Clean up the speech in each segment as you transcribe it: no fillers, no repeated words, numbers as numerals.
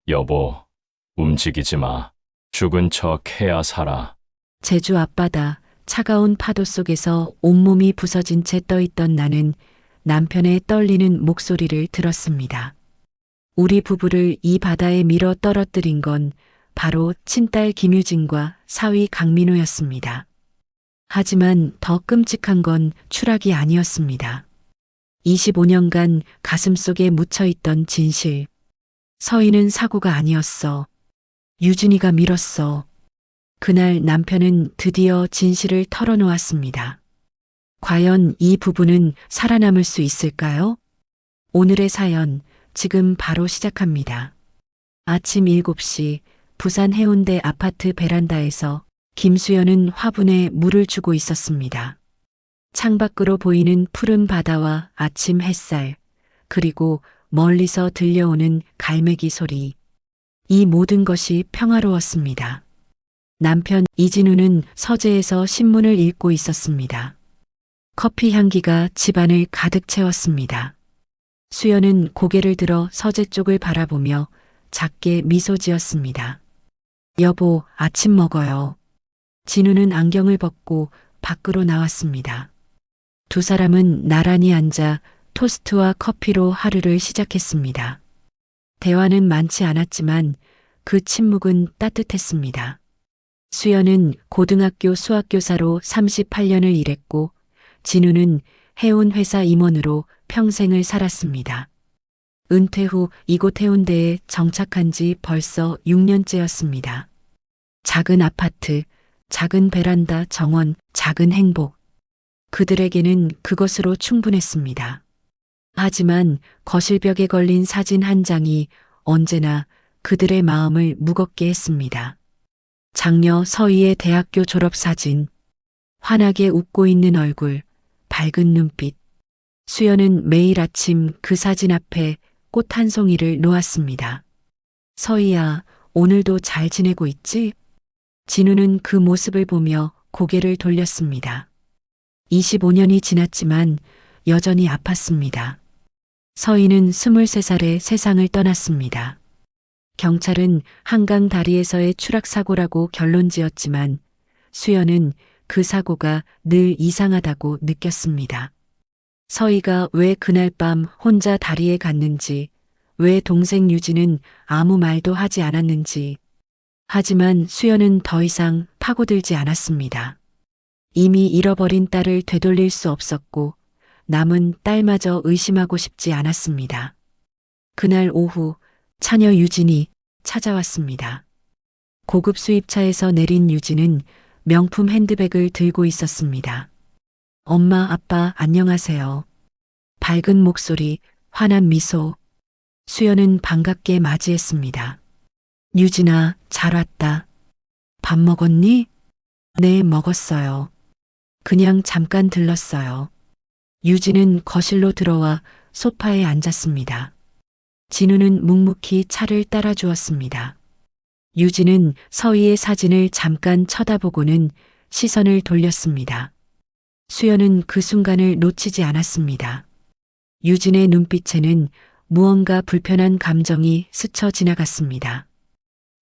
여보, 움직이지 마. 죽은 척 해야 살아. 제주 앞바다 차가운 파도 속에서 온몸이 부서진 채 떠있던 나는 남편의 떨리는 목소리를 들었습니다. 우리 부부를 이 바다에 밀어 떨어뜨린 건 바로 친딸 김유진과 사위 강민호였습니다. 하지만 더 끔찍한 건 추락이 아니었습니다. 25년간 가슴속에 묻혀있던 진실. 서희는 사고가 아니었어. 유진이가 밀었어. 그날 남편은 드디어 진실을 털어놓았습니다. 과연 이 부부는 살아남을 수 있을까요? 오늘의 사연 지금 바로 시작합니다. 아침 7시 부산 해운대 아파트 베란다에서 김수연은 화분에 물을 주고 있었습니다. 창밖으로 보이는 푸른 바다와 아침 햇살, 그리고 멀리서 들려오는 갈매기 소리. 이 모든 것이 평화로웠습니다. 남편 이진우는 서재에서 신문을 읽고 있었습니다. 커피 향기가 집안을 가득 채웠습니다. 수연은 고개를 들어 서재 쪽을 바라보며 작게 미소 지었습니다. 여보, 아침 먹어요. 진우는 안경을 벗고 밖으로 나왔습니다. 두 사람은 나란히 앉아 토스트와 커피로 하루를 시작했습니다. 대화는 많지 않았지만 그 침묵은 따뜻했습니다. 수연은 고등학교 수학교사로 38년을 일했고 진우는 해운 회사 임원으로 평생을 살았습니다. 은퇴 후 이곳 해운대에 정착한 지 벌써 6년째였습니다. 작은 아파트, 작은 베란다 정원, 작은 행복. 그들에게는 그것으로 충분했습니다. 하지만 거실벽에 걸린 사진 한 장이 언제나 그들의 마음을 무겁게 했습니다. 장녀 서희의 대학교 졸업 사진, 환하게 웃고 있는 얼굴, 밝은 눈빛. 수연은 매일 아침 그 사진 앞에 꽃 한 송이를 놓았습니다. 서희야, 오늘도 잘 지내고 있지? 진우는 그 모습을 보며 고개를 돌렸습니다. 25년이 지났지만 여전히 아팠습니다. 서희는 23살에 세상을 떠났습니다. 경찰은 한강 다리에서의 추락사고라고 결론 지었지만 수연은 그 사고가 늘 이상하다고 느꼈습니다. 서희가 왜 그날 밤 혼자 다리에 갔는지, 왜 동생 유진은 아무 말도 하지 않았는지. 하지만 수연은 더 이상 파고들지 않았습니다. 이미 잃어버린 딸을 되돌릴 수 없었고 남은 딸마저 의심하고 싶지 않았습니다. 그날 오후 처녀 유진이 찾아왔습니다. 고급 수입차에서 내린 유진은 명품 핸드백을 들고 있었습니다. 엄마, 아빠, 안녕하세요. 밝은 목소리, 환한 미소. 수연은 반갑게 맞이했습니다. 유진아, 잘 왔다. 밥 먹었니? 네, 먹었어요. 그냥 잠깐 들렀어요. 유진은 거실로 들어와 소파에 앉았습니다. 진우는 묵묵히 차를 따라주었습니다. 유진은 서희의 사진을 잠깐 쳐다보고는 시선을 돌렸습니다. 수연은 그 순간을 놓치지 않았습니다. 유진의 눈빛에는 무언가 불편한 감정이 스쳐 지나갔습니다.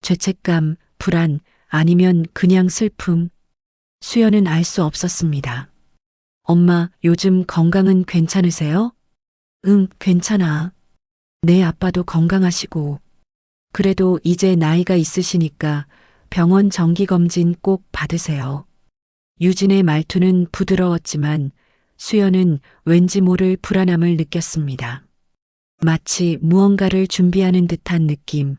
죄책감, 불안, 아니면 그냥 슬픔. 수연은 알 수 없었습니다. 엄마, 요즘 건강은 괜찮으세요? 응, 괜찮아. 내 아빠도 건강하시고. 그래도 이제 나이가 있으시니까 병원 정기검진 꼭 받으세요. 유진의 말투는 부드러웠지만 수연은 왠지 모를 불안함을 느꼈습니다. 마치 무언가를 준비하는 듯한 느낌.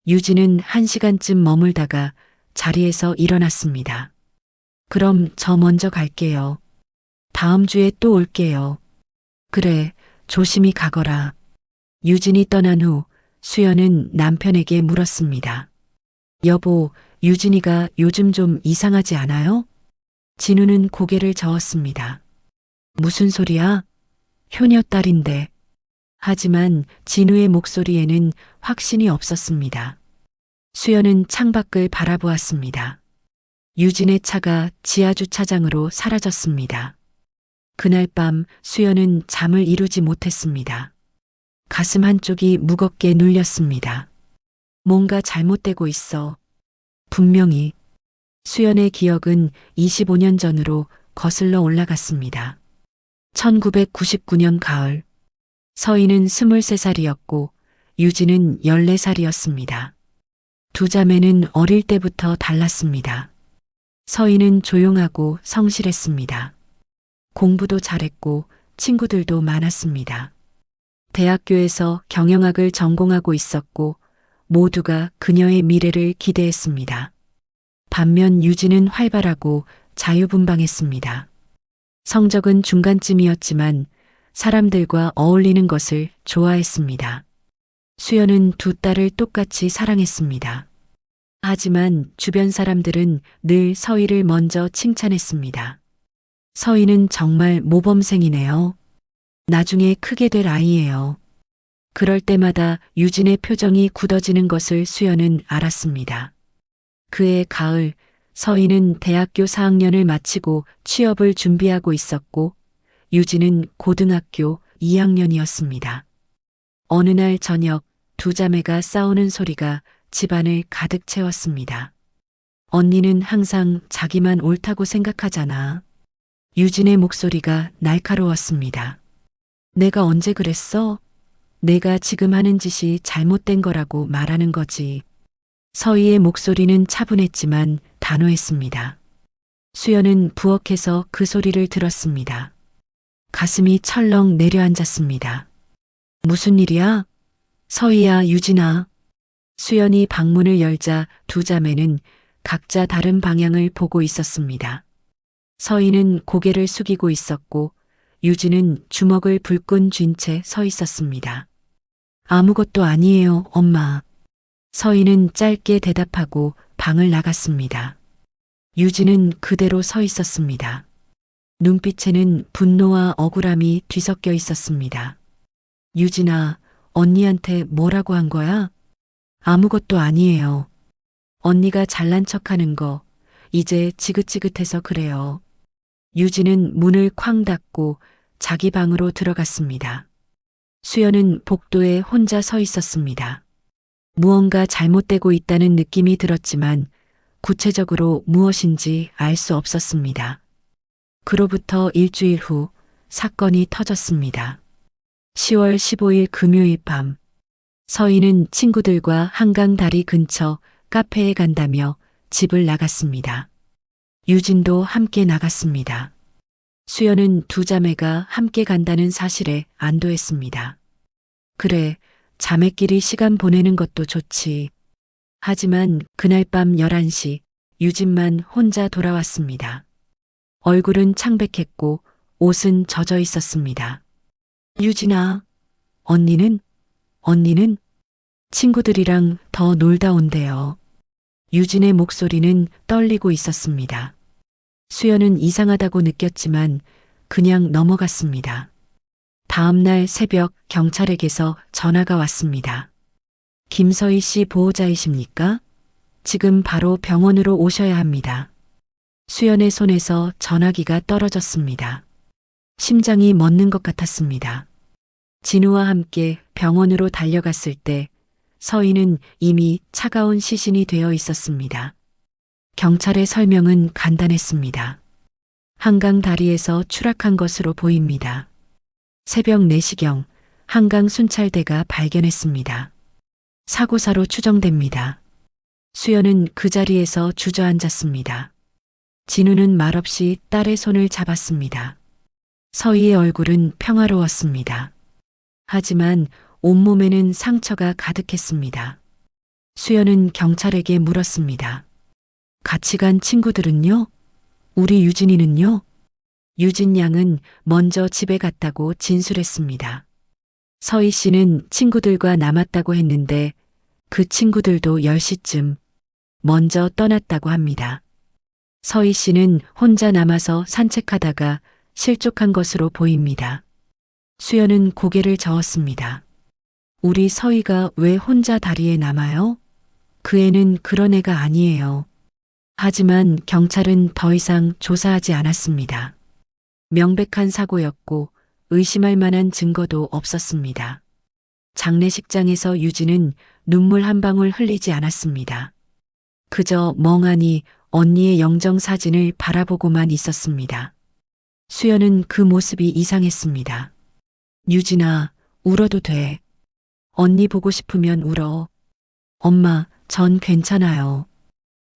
유진은 1시간쯤 머물다가 자리에서 일어났습니다. 그럼 저 먼저 갈게요. 다음 주에 또 올게요. 그래, 조심히 가거라. 유진이 떠난 후 수연은 남편에게 물었습니다. 여보, 유진이가 요즘 좀 이상하지 않아요? 진우는 고개를 저었습니다. 무슨 소리야? 효녀딸인데. 하지만 진우의 목소리에는 확신이 없었습니다. 수연은 창밖을 바라보았습니다. 유진의 차가 지하주차장으로 사라졌습니다. 그날 밤 수연은 잠을 이루지 못했습니다. 가슴 한쪽이 무겁게 눌렸습니다. 뭔가 잘못되고 있어. 분명히. 수연의 기억은 25년 전으로 거슬러 올라갔습니다. 1999년 가을. 서희는 23살이었고 유진은 14살이었습니다. 두 자매는 어릴 때부터 달랐습니다. 서희는 조용하고 성실했습니다. 공부도 잘했고 친구들도 많았습니다. 대학교에서 경영학을 전공하고 있었고 모두가 그녀의 미래를 기대했습니다. 반면 유진은 활발하고 자유분방했습니다. 성적은 중간쯤이었지만 사람들과 어울리는 것을 좋아했습니다. 수연은 두 딸을 똑같이 사랑했습니다. 하지만 주변 사람들은 늘 서희를 먼저 칭찬했습니다. 서희는 정말 모범생이네요. 나중에 크게 될 아이예요. 그럴 때마다 유진의 표정이 굳어지는 것을 수연은 알았습니다. 그해 가을, 서희는 대학교 4학년을 마치고 취업을 준비하고 있었고 유진은 고등학교 2학년이었습니다. 어느 날 저녁 두 자매가 싸우는 소리가 집안을 가득 채웠습니다. 언니는 항상 자기만 옳다고 생각하잖아. 유진의 목소리가 날카로웠습니다. 내가 언제 그랬어? 내가 지금 하는 짓이 잘못된 거라고 말하는 거지. 서희의 목소리는 차분했지만 단호했습니다. 수연은 부엌에서 그 소리를 들었습니다. 가슴이 철렁 내려앉았습니다. 무슨 일이야? 서희야, 유진아. 수연이 방문을 열자 두 자매는 각자 다른 방향을 보고 있었습니다. 서희는 고개를 숙이고 있었고 유진은 주먹을 불끈 쥔 채 서 있었습니다. 아무것도 아니에요, 엄마. 서희는 짧게 대답하고 방을 나갔습니다. 유진은 그대로 서 있었습니다. 눈빛에는 분노와 억울함이 뒤섞여 있었습니다. 유진아, 언니한테 뭐라고 한 거야? 아무것도 아니에요. 언니가 잘난 척하는 거 이제 지긋지긋해서 그래요. 유진은 문을 쾅 닫고 자기 방으로 들어갔습니다. 수연은 복도에 혼자 서 있었습니다. 무언가 잘못되고 있다는 느낌이 들었지만 구체적으로 무엇인지 알 수 없었습니다. 그로부터 일주일 후 사건이 터졌습니다. 10월 15일 금요일 밤, 서희는 친구들과 한강 다리 근처 카페에 간다며 집을 나갔습니다. 유진도 함께 나갔습니다. 수연은 두 자매가 함께 간다는 사실에 안도했습니다. 그래, 자매끼리 시간 보내는 것도 좋지. 하지만 그날 밤 11시 유진만 혼자 돌아왔습니다. 얼굴은 창백했고 옷은 젖어 있었습니다. 유진아, 언니는 친구들이랑 더 놀다 온대요. 유진의 목소리는 떨리고 있었습니다. 수연은 이상하다고 느꼈지만 그냥 넘어갔습니다. 다음 날 새벽 경찰에게서 전화가 왔습니다. 김서희 씨 보호자이십니까? 지금 바로 병원으로 오셔야 합니다. 수연의 손에서 전화기가 떨어졌습니다. 심장이 멎는 것 같았습니다. 진우와 함께 병원으로 달려갔을 때 서희는 이미 차가운 시신이 되어 있었습니다. 경찰의 설명은 간단했습니다. 한강 다리에서 추락한 것으로 보입니다. 새벽 4시경 한강 순찰대가 발견했습니다. 사고사로 추정됩니다. 수연은 그 자리에서 주저앉았습니다. 진우는 말없이 딸의 손을 잡았습니다. 서희의 얼굴은 평화로웠습니다. 하지만 온몸에는 상처가 가득했습니다. 수연은 경찰에게 물었습니다. 같이 간 친구들은요? 우리 유진이는요? 유진 양은 먼저 집에 갔다고 진술했습니다. 서희 씨는 친구들과 남았다고 했는데 그 친구들도 10시쯤 먼저 떠났다고 합니다. 서희 씨는 혼자 남아서 산책하다가 실족한 것으로 보입니다. 수연은 고개를 저었습니다. 우리 서희가 왜 혼자 다리에 남아요? 그 애는 그런 애가 아니에요. 하지만 경찰은 더 이상 조사하지 않았습니다. 명백한 사고였고 의심할 만한 증거도 없었습니다. 장례식장에서 유진은 눈물 한 방울 흘리지 않았습니다. 그저 멍하니 언니의 영정 사진을 바라보고만 있었습니다. 수연은 그 모습이 이상했습니다. 유진아, 울어도 돼. 언니 보고 싶으면 울어. 엄마, 전 괜찮아요.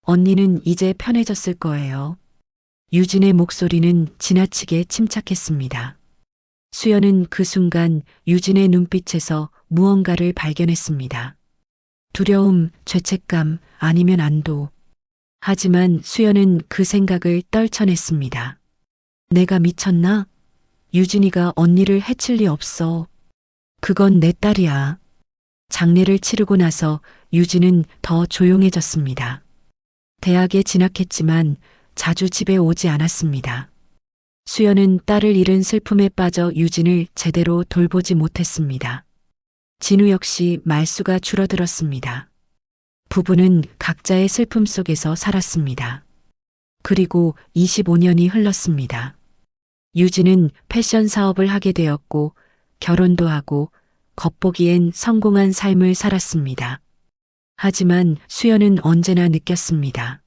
언니는 이제 편해졌을 거예요. 유진의 목소리는 지나치게 침착했습니다. 수연은 그 순간 유진의 눈빛에서 무언가를 발견했습니다. 두려움, 죄책감, 아니면 안도. 하지만 수연은 그 생각을 떨쳐냈습니다. 내가 미쳤나? 유진이가 언니를 해칠 리 없어. 그건 내 딸이야. 장례를 치르고 나서 유진은 더 조용해졌습니다. 대학에 진학했지만 자주 집에 오지 않았습니다. 수연은 딸을 잃은 슬픔에 빠져 유진을 제대로 돌보지 못했습니다. 진우 역시 말수가 줄어들었습니다. 부부는 각자의 슬픔 속에서 살았습니다. 그리고 25년이 흘렀습니다. 유진은 패션 사업을 하게 되었고 결혼도 하고 겉보기엔 성공한 삶을 살았습니다. 하지만 수연은 언제나 느꼈습니다.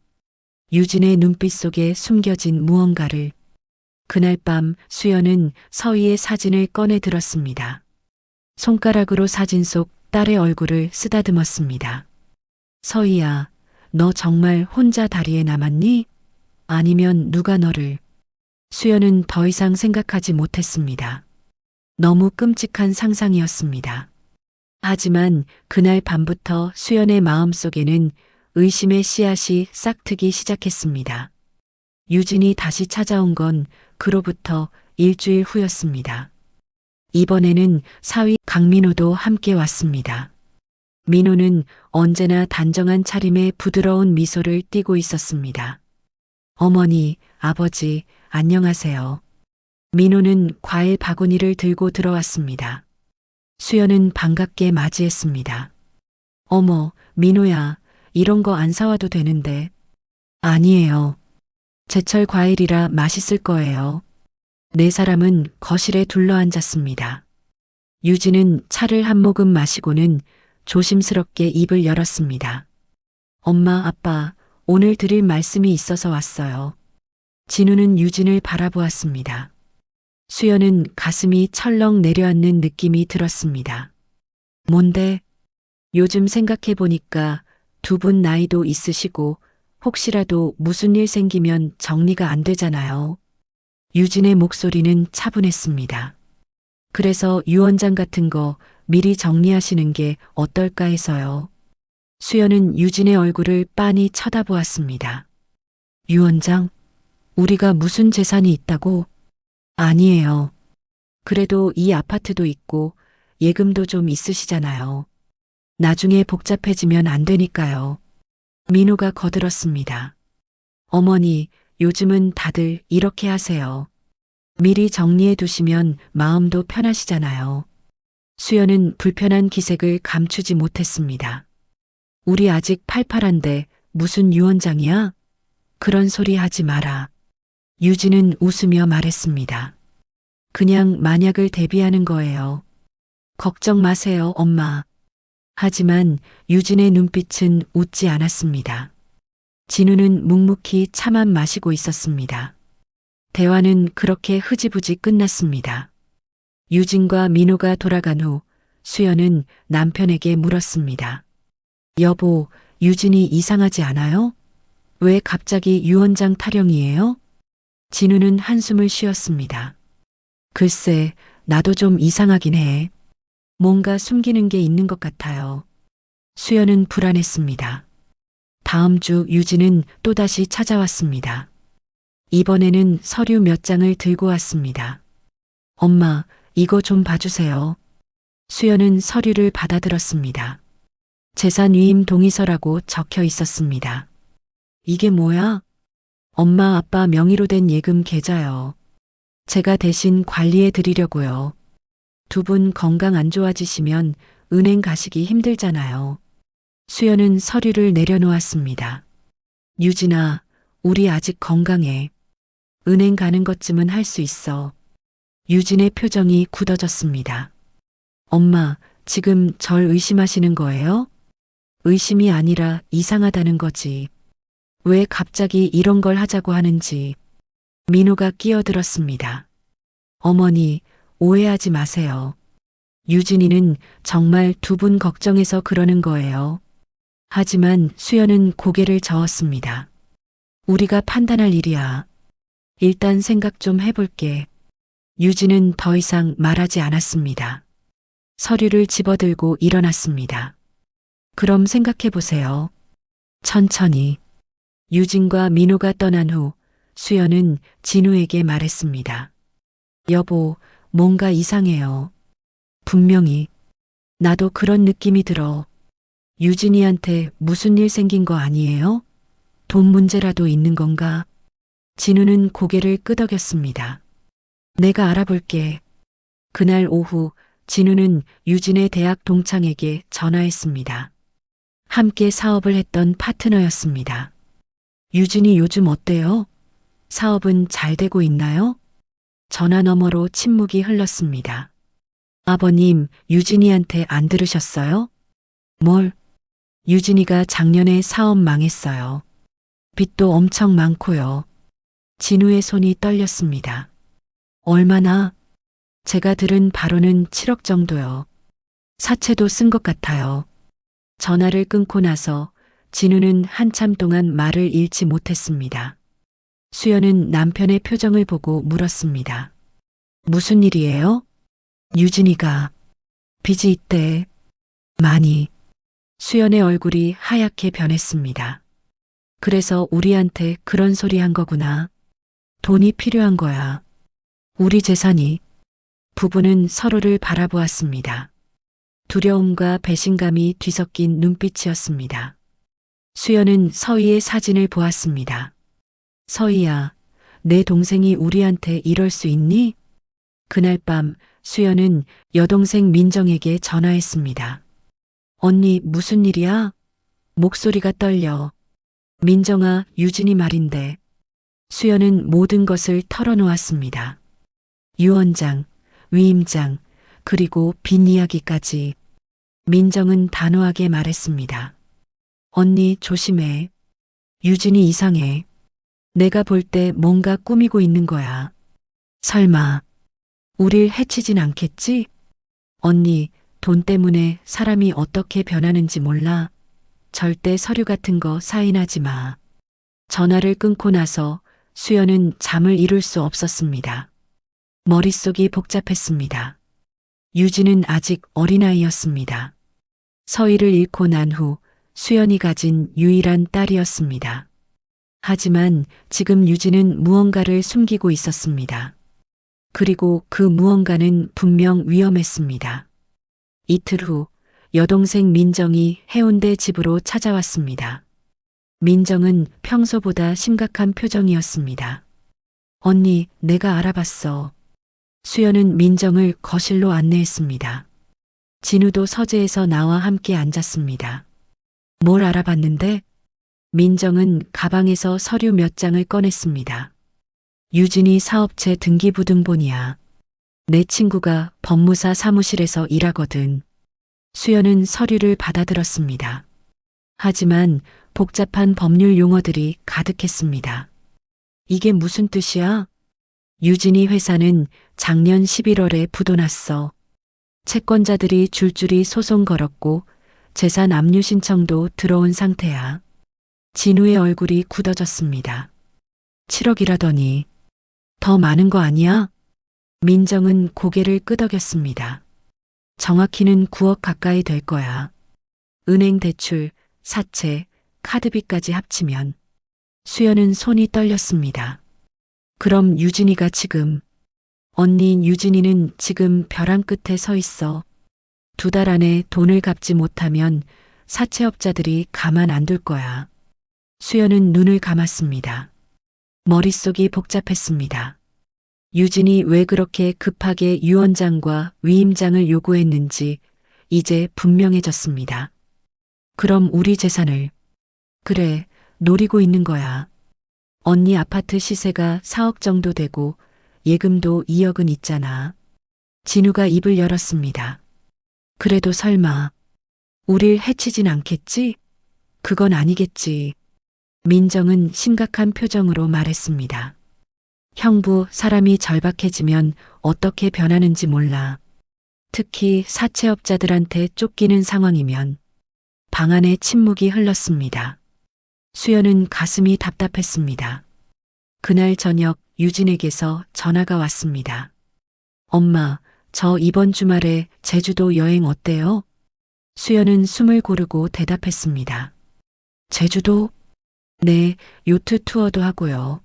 유진의 눈빛 속에 숨겨진 무언가를. 그날 밤 수연은 서희의 사진을 꺼내 들었습니다. 손가락으로 사진 속 딸의 얼굴을 쓰다듬었습니다. 서희야, 너 정말 혼자 다리에 남았니? 아니면 누가 너를? 수연은 더 이상 생각하지 못했습니다. 너무 끔찍한 상상이었습니다. 하지만 그날 밤부터 수연의 마음속에는 의심의 씨앗이 싹트기 시작했습니다. 유진이 다시 찾아온 건 그로부터 일주일 후였습니다. 이번에는 사위 강민호도 함께 왔습니다. 민호는 언제나 단정한 차림에 부드러운 미소를 띠고 있었습니다. 어머니, 아버지, 안녕하세요. 민호는 과일 바구니를 들고 들어왔습니다. 수연은 반갑게 맞이했습니다. 어머, 민호야, 이런 거 안 사와도 되는데. 아니에요. 제철 과일이라 맛있을 거예요. 네 사람은 거실에 둘러앉았습니다. 유진은 차를 한 모금 마시고는 조심스럽게 입을 열었습니다. 엄마, 아빠, 오늘 드릴 말씀이 있어서 왔어요. 진우는 유진을 바라보았습니다. 수연은 가슴이 철렁 내려앉는 느낌이 들었습니다. 뭔데? 요즘 생각해보니까 두 분 나이도 있으시고 혹시라도 무슨 일 생기면 정리가 안 되잖아요. 유진의 목소리는 차분했습니다. 그래서 유언장 같은 거 미리 정리하시는 게 어떨까 해서요. 수연은 유진의 얼굴을 빤히 쳐다보았습니다. 유언장? 우리가 무슨 재산이 있다고? 아니에요. 그래도 이 아파트도 있고 예금도 좀 있으시잖아요. 나중에 복잡해지면 안 되니까요. 민호가 거들었습니다. 어머니, 요즘은 다들 이렇게 하세요. 미리 정리해 두시면 마음도 편하시잖아요. 수연은 불편한 기색을 감추지 못했습니다. 우리 아직 팔팔한데 무슨 유언장이야? 그런 소리 하지 마라. 유진은 웃으며 말했습니다. 그냥 만약을 대비하는 거예요. 걱정 마세요, 엄마. 하지만 유진의 눈빛은 웃지 않았습니다. 진우는 묵묵히 차만 마시고 있었습니다. 대화는 그렇게 흐지부지 끝났습니다. 유진과 민호가 돌아간 후 수연은 남편에게 물었습니다. 여보, 유진이 이상하지 않아요? 왜 갑자기 유언장 타령이에요? 진우는 한숨을 쉬었습니다. 글쎄, 나도 좀 이상하긴 해. 뭔가 숨기는 게 있는 것 같아요. 수연은 불안했습니다. 다음 주 유진은 또다시 찾아왔습니다. 이번에는 서류 몇 장을 들고 왔습니다. 엄마, 이거 좀 봐주세요. 수연은 서류를 받아들었습니다. 재산위임 동의서라고 적혀 있었습니다. 이게 뭐야? 엄마, 아빠 명의로 된 예금 계좌요. 제가 대신 관리해 드리려고요. 두 분 건강 안 좋아지시면 은행 가시기 힘들잖아요. 수연은 서류를 내려놓았습니다. 유진아, 우리 아직 건강해. 은행 가는 것쯤은 할 수 있어. 유진의 표정이 굳어졌습니다. 엄마, 지금 절 의심하시는 거예요? 의심이 아니라 이상하다는 거지. 왜 갑자기 이런 걸 하자고 하는지. 민호가 끼어들었습니다. 어머니, 오해하지 마세요. 유진이는 정말 두 분 걱정해서 그러는 거예요. 하지만 수연은 고개를 저었습니다. 우리가 판단할 일이야. 일단 생각 좀 해볼게. 유진은 더 이상 말하지 않았습니다. 서류를 집어들고 일어났습니다. 그럼 생각해 보세요. 천천히. 유진과 민호가 떠난 후 수연은 진우에게 말했습니다. 여보, 뭔가 이상해요. 분명히. 나도 그런 느낌이 들어. 유진이한테 무슨 일 생긴 거 아니에요? 돈 문제라도 있는 건가? 진우는 고개를 끄덕였습니다. 내가 알아볼게. 그날 오후 진우는 유진의 대학 동창에게 전화했습니다. 함께 사업을 했던 파트너였습니다. 유진이 요즘 어때요? 사업은 잘 되고 있나요? 전화 너머로 침묵이 흘렀습니다. 아버님, 유진이한테 안 들으셨어요? 뭘? 유진이가 작년에 사업 망했어요. 빚도 엄청 많고요. 진우의 손이 떨렸습니다. 얼마나? 제가 들은 바로는 7억 정도요. 사채도 쓴 것 같아요. 전화를 끊고 나서 진우는 한참 동안 말을 잃지 못했습니다. 수연은 남편의 표정을 보고 물었습니다. 무슨 일이에요? 유진이가 빚이 있대. 많이. 수연의 얼굴이 하얗게 변했습니다. 그래서 우리한테 그런 소리 한 거구나. 돈이 필요한 거야. 우리 재산이. 부부는 서로를 바라보았습니다. 두려움과 배신감이 뒤섞인 눈빛이었습니다. 수연은 서희의 사진을 보았습니다. 서희야, 내 동생이 우리한테 이럴 수 있니? 그날 밤 수연은 여동생 민정에게 전화했습니다. 언니, 무슨 일이야? 목소리가 떨려. 민정아, 유진이 말인데. 수연은 모든 것을 털어놓았습니다. 유언장, 위임장, 그리고 빚 이야기까지. 민정은 단호하게 말했습니다. 언니, 조심해. 유진이 이상해. 내가 볼 때 뭔가 꾸미고 있는 거야. 설마 우릴 해치진 않겠지? 언니, 돈 때문에 사람이 어떻게 변하는지 몰라. 절대 서류 같은 거 사인하지 마. 전화를 끊고 나서 수연은 잠을 이룰 수 없었습니다. 머릿속이 복잡했습니다. 유진은 아직 어린아이였습니다. 서희를 잃고 난 후 수연이 가진 유일한 딸이었습니다. 하지만 지금 유진은 무언가를 숨기고 있었습니다. 그리고 그 무언가는 분명 위험했습니다. 이틀 후 여동생 민정이 해운대 집으로 찾아왔습니다. 민정은 평소보다 심각한 표정이었습니다. 언니, 내가 알아봤어. 수연은 민정을 거실로 안내했습니다. 진우도 서재에서 나와 함께 앉았습니다. 뭘 알아봤는데? 민정은 가방에서 서류 몇 장을 꺼냈습니다. 유진이 사업체 등기부등본이야. 내 친구가 법무사 사무실에서 일하거든. 수연은 서류를 받아들었습니다. 하지만 복잡한 법률 용어들이 가득했습니다. 이게 무슨 뜻이야? 유진이 회사는 작년 11월에 부도났어. 채권자들이 줄줄이 소송 걸었고 재산 압류 신청도 들어온 상태야. 진우의 얼굴이 굳어졌습니다. 7억이라더니 더 많은 거 아니야? 민정은 고개를 끄덕였습니다. 정확히는 9억 가까이 될 거야. 은행 대출, 사채, 카드비까지 합치면. 수연은 손이 떨렸습니다. 그럼 유진이가 지금. 언니, 유진이는 지금 벼랑 끝에 서 있어. 2달 안에 돈을 갚지 못하면 사채업자들이 가만 안 둘 거야. 수연은 눈을 감았습니다. 머릿속이 복잡했습니다. 유진이 왜 그렇게 급하게 유언장과 위임장을 요구했는지 이제 분명해졌습니다. 그럼 우리 재산을. 그래, 노리고 있는 거야. 언니 아파트 시세가 4억 정도 되고 예금도 2억은 있잖아. 진우가 입을 열었습니다. 그래도 설마 우릴 해치진 않겠지? 그건 아니겠지. 민정은 심각한 표정으로 말했습니다. 형부, 사람이 절박해지면 어떻게 변하는지 몰라. 특히 사채업자들한테 쫓기는 상황이면. 방 안에 침묵이 흘렀습니다. 수연은 가슴이 답답했습니다. 그날 저녁 유진에게서 전화가 왔습니다. 엄마, 저 이번 주말에 제주도 여행 어때요? 수연은 숨을 고르고 대답했습니다. 제주도? 네, 요트 투어도 하고요.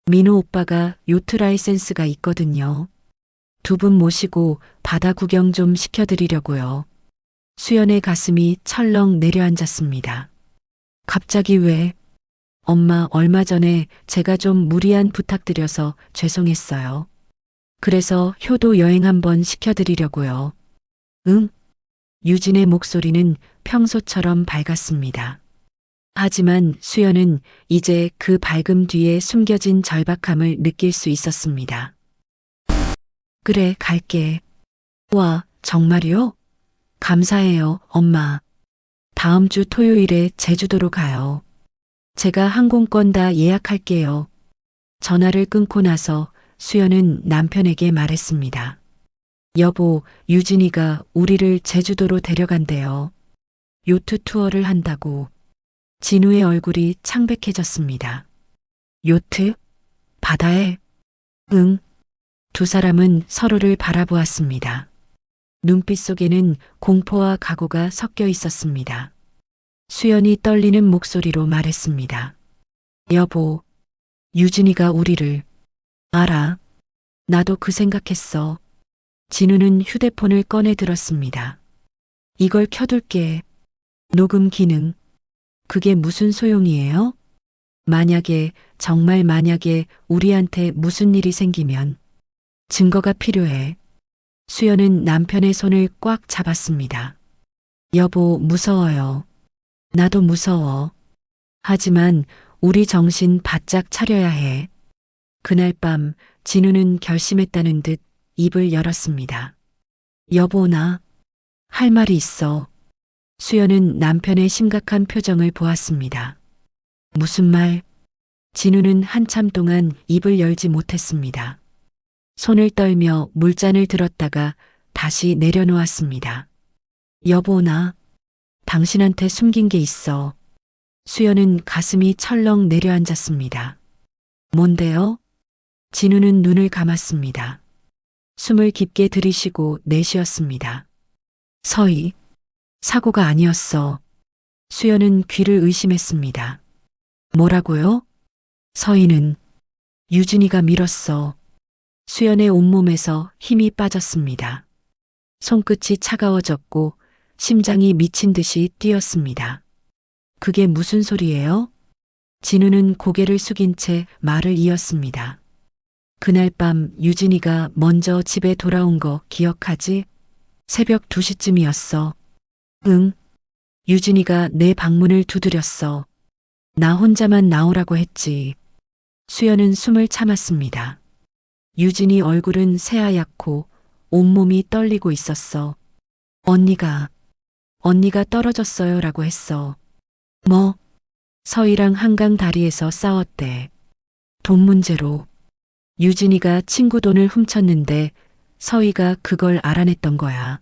민호 오빠가 요트 라이센스가 있거든요. 두 분 모시고 바다 구경 좀 시켜드리려고요. 수연의 가슴이 철렁 내려앉았습니다. 갑자기 왜? 엄마, 얼마 전에 제가 좀 무리한 부탁드려서 죄송했어요. 그래서 효도 여행 한번 시켜드리려고요. 응? 유진의 목소리는 평소처럼 밝았습니다. 하지만 수연은 이제 그 밝음 뒤에 숨겨진 절박함을 느낄 수 있었습니다. 그래, 갈게. 와, 정말요? 감사해요, 엄마. 다음 주 토요일에 제주도로 가요. 제가 항공권 다 예약할게요. 전화를 끊고 나서 수연은 남편에게 말했습니다. 여보, 유진이가 우리를 제주도로 데려간대요. 요트 투어를 한다고. 진우의 얼굴이 창백해졌습니다. 요트? 바다에? 응. 두 사람은 서로를 바라보았습니다. 눈빛 속에는 공포와 각오가 섞여 있었습니다. 수연이 떨리는 목소리로 말했습니다. 여보, 유진이가 우리를. 알아. 나도 그 생각했어. 진우는 휴대폰을 꺼내 들었습니다. 이걸 켜둘게. 녹음 기능. 그게 무슨 소용이에요? 만약에, 정말 만약에 우리한테 무슨 일이 생기면 증거가 필요해. 수연은 남편의 손을 꽉 잡았습니다. 여보, 무서워요. 나도 무서워. 하지만 우리 정신 바짝 차려야 해. 그날 밤 진우는 결심했다는 듯 입을 열었습니다. 여보, 나 할 말이 있어. 수연은 남편의 심각한 표정을 보았습니다. 무슨 말? 진우는 한참 동안 입을 열지 못했습니다. 손을 떨며 물잔을 들었다가 다시 내려놓았습니다. 여보, 나 당신한테 숨긴 게 있어. 수연은 가슴이 철렁 내려앉았습니다. 뭔데요? 진우는 눈을 감았습니다. 숨을 깊게 들이쉬고 내쉬었습니다. 서희, 사고가 아니었어. 수연은 귀를 의심했습니다. 뭐라고요? 서희는 유진이가 밀었어. 수연의 온몸에서 힘이 빠졌습니다. 손끝이 차가워졌고 심장이 미친 듯이 뛰었습니다. 그게 무슨 소리예요? 진우는 고개를 숙인 채 말을 이었습니다. 그날 밤 유진이가 먼저 집에 돌아온 거 기억하지? 새벽 2시쯤이었어. 응. 유진이가 내 방문을 두드렸어. 나 혼자만 나오라고 했지. 수연은 숨을 참았습니다. 유진이 얼굴은 새하얗고 온몸이 떨리고 있었어. 언니가 떨어졌어요 라고 했어. 뭐? 서희랑 한강 다리에서 싸웠대. 돈 문제로. 유진이가 친구 돈을 훔쳤는데 서희가 그걸 알아냈던 거야.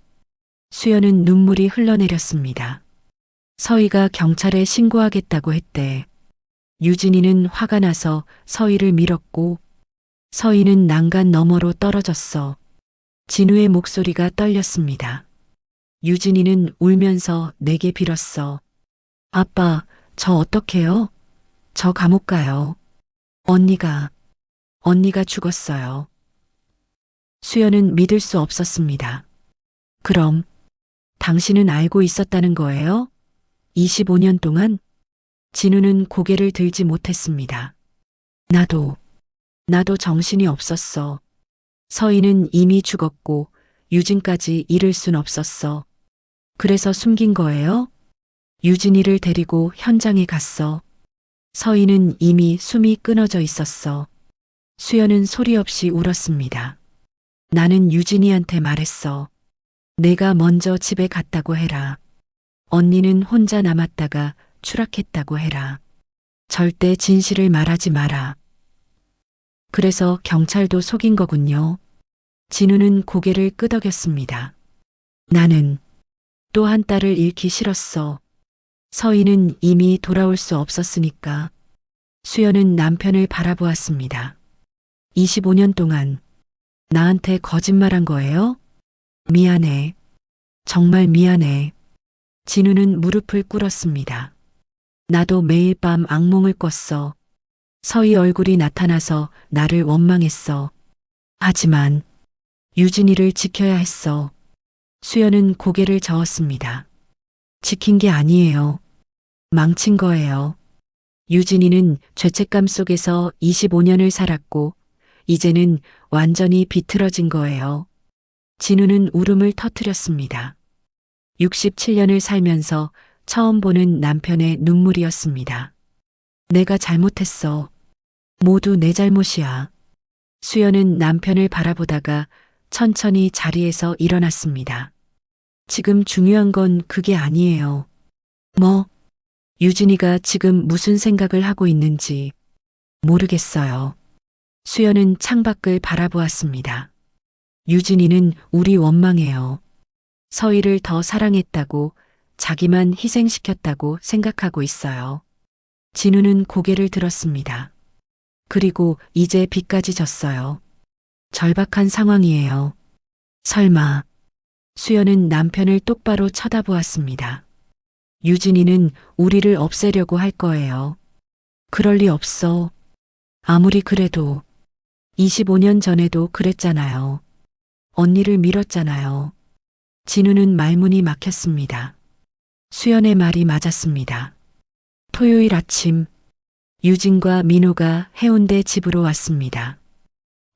수연은 눈물이 흘러내렸습니다. 서희가 경찰에 신고하겠다고 했대. 유진이는 화가 나서 서희를 밀었고 서희는 난간 너머로 떨어졌어. 진우의 목소리가 떨렸습니다. 유진이는 울면서 내게 빌었어. 아빠, 저 어떡해요? 저 감옥 가요. 언니가 죽었어요. 수연은 믿을 수 없었습니다. 그럼 당신은 알고 있었다는 거예요? 25년 동안? 진우는 고개를 들지 못했습니다. 나도 정신이 없었어. 서희는 이미 죽었고 유진까지 잃을 순 없었어. 그래서 숨긴 거예요? 유진이를 데리고 현장에 갔어. 서희는 이미 숨이 끊어져 있었어. 수연은 소리 없이 울었습니다. 나는 유진이한테 말했어. 내가 먼저 집에 갔다고 해라. 언니는 혼자 남았다가 추락했다고 해라. 절대 진실을 말하지 마라. 그래서 경찰도 속인 거군요. 진우는 고개를 끄덕였습니다. 나는 또 한 딸을 잃기 싫었어. 서희는 이미 돌아올 수 없었으니까. 수연은 남편을 바라보았습니다. 25년 동안 나한테 거짓말한 거예요? 미안해. 정말 미안해. 진우는 무릎을 꿇었습니다. 나도 매일 밤 악몽을 꿨어. 서희 얼굴이 나타나서 나를 원망했어. 하지만 유진이를 지켜야 했어. 수연은 고개를 저었습니다. 지킨 게 아니에요. 망친 거예요. 유진이는 죄책감 속에서 25년을 살았고 이제는 완전히 비틀어진 거예요. 진우는 울음을 터뜨렸습니다. 67년을 살면서 처음 보는 남편의 눈물이었습니다. 내가 잘못했어. 모두 내 잘못이야. 수연은 남편을 바라보다가 천천히 자리에서 일어났습니다. 지금 중요한 건 그게 아니에요. 뭐? 유진이가 지금 무슨 생각을 하고 있는지 모르겠어요. 수연은 창밖을 바라보았습니다. 유진이는 우리 원망해요. 서희를 더 사랑했다고 자기만 희생시켰다고 생각하고 있어요. 진우는 고개를 들었습니다. 그리고 이제 비까지 졌어요. 절박한 상황이에요. 설마. 수연은 남편을 똑바로 쳐다보았습니다. 유진이는 우리를 없애려고 할 거예요. 그럴 리 없어. 아무리 그래도 25년 전에도 그랬잖아요. 언니를 밀었잖아요. 진우는 말문이 막혔습니다. 수연의 말이 맞았습니다. 토요일 아침 유진과 민호가 해운대 집으로 왔습니다.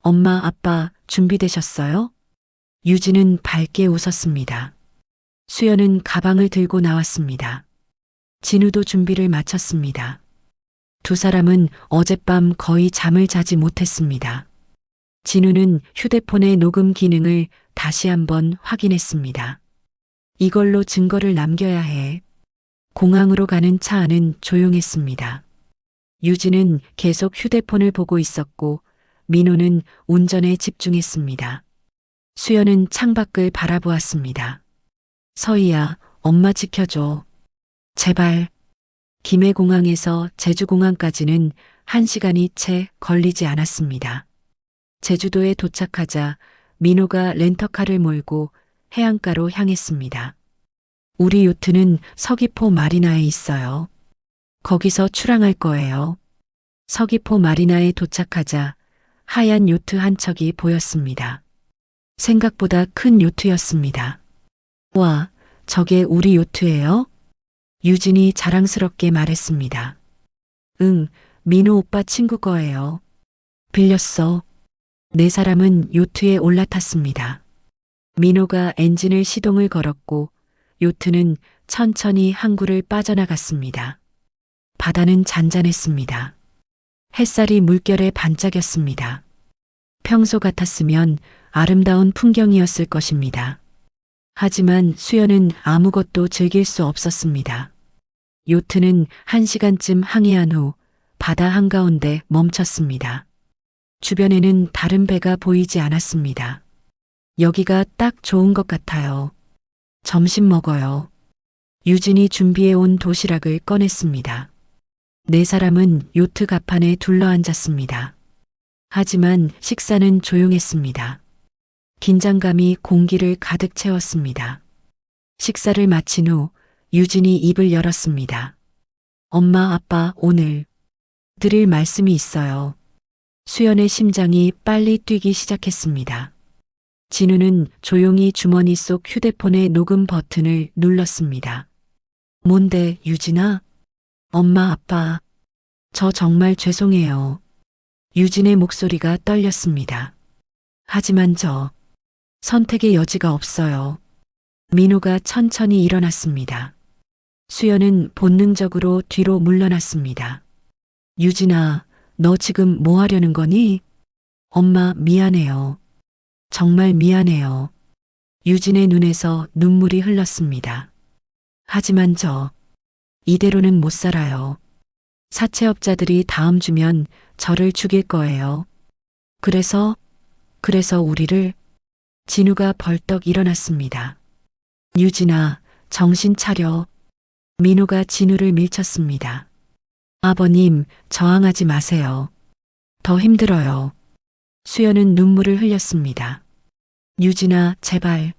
엄마, 아빠 준비되셨어요? 유진은 밝게 웃었습니다. 수연은 가방을 들고 나왔습니다. 진우도 준비를 마쳤습니다. 두 사람은 어젯밤 거의 잠을 자지 못했습니다. 진우는 휴대폰의 녹음 기능을 다시 한번 확인했습니다. 이걸로 증거를 남겨야 해. 공항으로 가는 차 안은 조용했습니다. 유진은 계속 휴대폰을 보고 있었고 민호는 운전에 집중했습니다. 수연은 창밖을 바라보았습니다. 서희야, 엄마 지켜줘. 제발. 김해공항에서 제주공항까지는 1시간이 채 걸리지 않았습니다. 제주도에 도착하자 민호가 렌터카를 몰고 해안가로 향했습니다. 우리 요트는 서귀포 마리나에 있어요. 거기서 출항할 거예요. 서귀포 마리나에 도착하자 하얀 요트 한 척이 보였습니다. 생각보다 큰 요트였습니다. 와, 저게 우리 요트예요? 유진이 자랑스럽게 말했습니다. 응, 민호 오빠 친구 거예요. 빌렸어. 네 사람은 요트에 올라탔습니다. 민호가 엔진을 시동을 걸었고 요트는 천천히 항구를 빠져나갔습니다. 바다는 잔잔했습니다. 햇살이 물결에 반짝였습니다. 평소 같았으면 아름다운 풍경이었을 것입니다. 하지만 수연은 아무것도 즐길 수 없었습니다. 요트는 1시간쯤 항해한 후 바다 한가운데 멈췄습니다. 주변에는 다른 배가 보이지 않았습니다. 여기가 딱 좋은 것 같아요. 점심 먹어요. 유진이 준비해온 도시락을 꺼냈습니다. 네 사람은 요트 갑판에 둘러앉았습니다. 하지만 식사는 조용했습니다. 긴장감이 공기를 가득 채웠습니다. 식사를 마친 후 유진이 입을 열었습니다. 엄마, 아빠, 오늘 드릴 말씀이 있어요. 수연의 심장이 빨리 뛰기 시작했습니다. 진우는 조용히 주머니 속 휴대폰의 녹음 버튼을 눌렀습니다. 뭔데, 유진아? 엄마, 아빠, 저 정말 죄송해요. 유진의 목소리가 떨렸습니다. 하지만 저 선택의 여지가 없어요. 민호가 천천히 일어났습니다. 수연은 본능적으로 뒤로 물러났습니다. 유진아, 너 지금 뭐 하려는 거니? 엄마, 미안해요. 정말 미안해요. 유진의 눈에서 눈물이 흘렀습니다. 하지만 이대로는 못 살아요. 사채업자들이 다음 주면 저를 죽일 거예요. 그래서 우리를. 진우가 벌떡 일어났습니다. 유진아, 정신 차려. 민호가 진우를 밀쳤습니다. 아버님, 저항하지 마세요. 더 힘들어요. 수연은 눈물을 흘렸습니다. 유진아, 제발.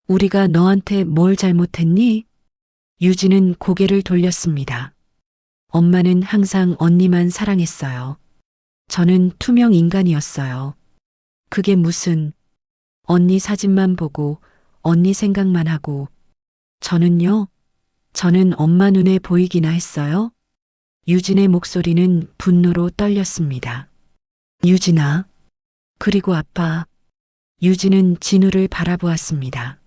우리가 너한테 뭘 잘못했니? 유진은 고개를 돌렸습니다. 엄마는 항상 언니만 사랑했어요. 저는 투명 인간이었어요. 그게 무슨, 언니 사진만 보고 언니 생각만 하고, 저는요? 저는 엄마 눈에 보이기나 했어요? 유진의 목소리는 분노로 떨렸습니다. 유진아. 그리고 아빠. 유진은 진우를 바라보았습니다.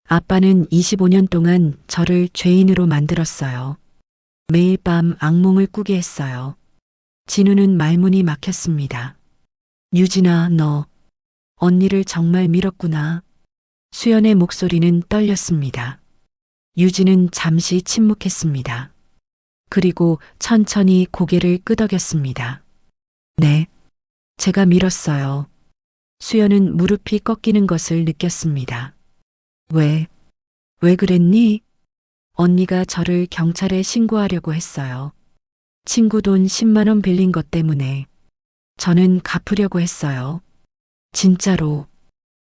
아빠는 25년 동안 저를 죄인으로 만들었어요. 매일 밤 악몽을 꾸게 했어요. 진우는 말문이 막혔습니다. 유진아, 너 언니를 정말 밀었구나. 수연의 목소리는 떨렸습니다. 유진은 잠시 침묵했습니다. 그리고 천천히 고개를 끄덕였습니다. 네, 제가 밀었어요. 수연은 무릎이 꺾이는 것을 느꼈습니다. 왜 그랬니? 언니가 저를 경찰에 신고하려고 했어요. 친구 돈 10만 원 빌린 것 때문에. 저는 갚으려고 했어요. 진짜로.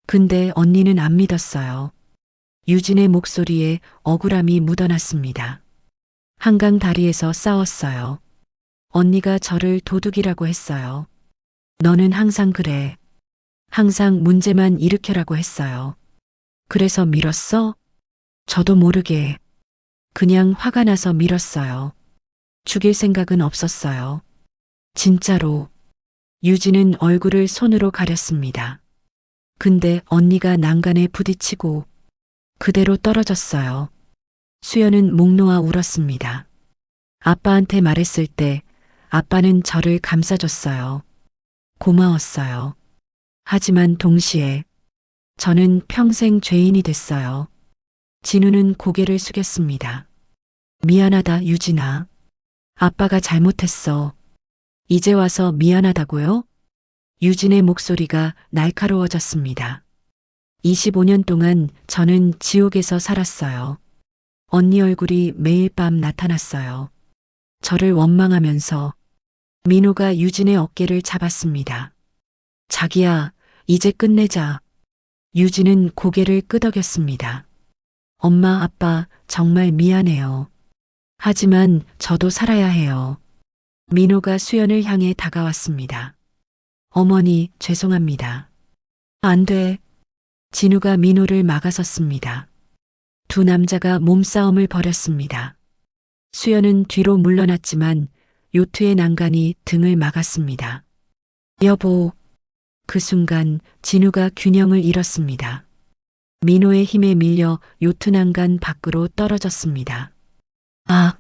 근데 언니는 안 믿었어요. 유진의 목소리에 억울함이 묻어났습니다. 한강 다리에서 싸웠어요. 언니가 저를 도둑이라고 했어요. 너는 항상 그래. 항상 문제만 일으켜라고 했어요. 그래서 밀었어? 저도 모르게. 그냥 화가 나서 밀었어요. 죽일 생각은 없었어요. 진짜로. 유진은 얼굴을 손으로 가렸습니다. 근데 언니가 난간에 부딪히고 그대로 떨어졌어요. 수연은 목 놓아 울었습니다. 아빠한테 말했을 때 아빠는 저를 감싸줬어요. 고마웠어요. 하지만 동시에 저는 평생 죄인이 됐어요. 진우는 고개를 숙였습니다. 미안하다, 유진아. 아빠가 잘못했어. 이제 와서 미안하다고요? 유진의 목소리가 날카로워졌습니다. 25년 동안 저는 지옥에서 살았어요. 언니 얼굴이 매일 밤 나타났어요. 저를 원망하면서. 민호가 유진의 어깨를 잡았습니다. 자기야, 이제 끝내자. 유진은 고개를 끄덕였습니다. 엄마, 아빠, 정말 미안해요. 하지만 저도 살아야 해요. 민호가 수연을 향해 다가왔습니다. 어머니, 죄송합니다. 안 돼. 진우가 민호를 막아섰습니다. 두 남자가 몸싸움을 벌였습니다. 수연은 뒤로 물러났지만 요트의 난간이 등을 막았습니다. 여보. 그 순간 진우가 균형을 잃었습니다. 민호의 힘에 밀려 요트 난간 밖으로 떨어졌습니다. 아,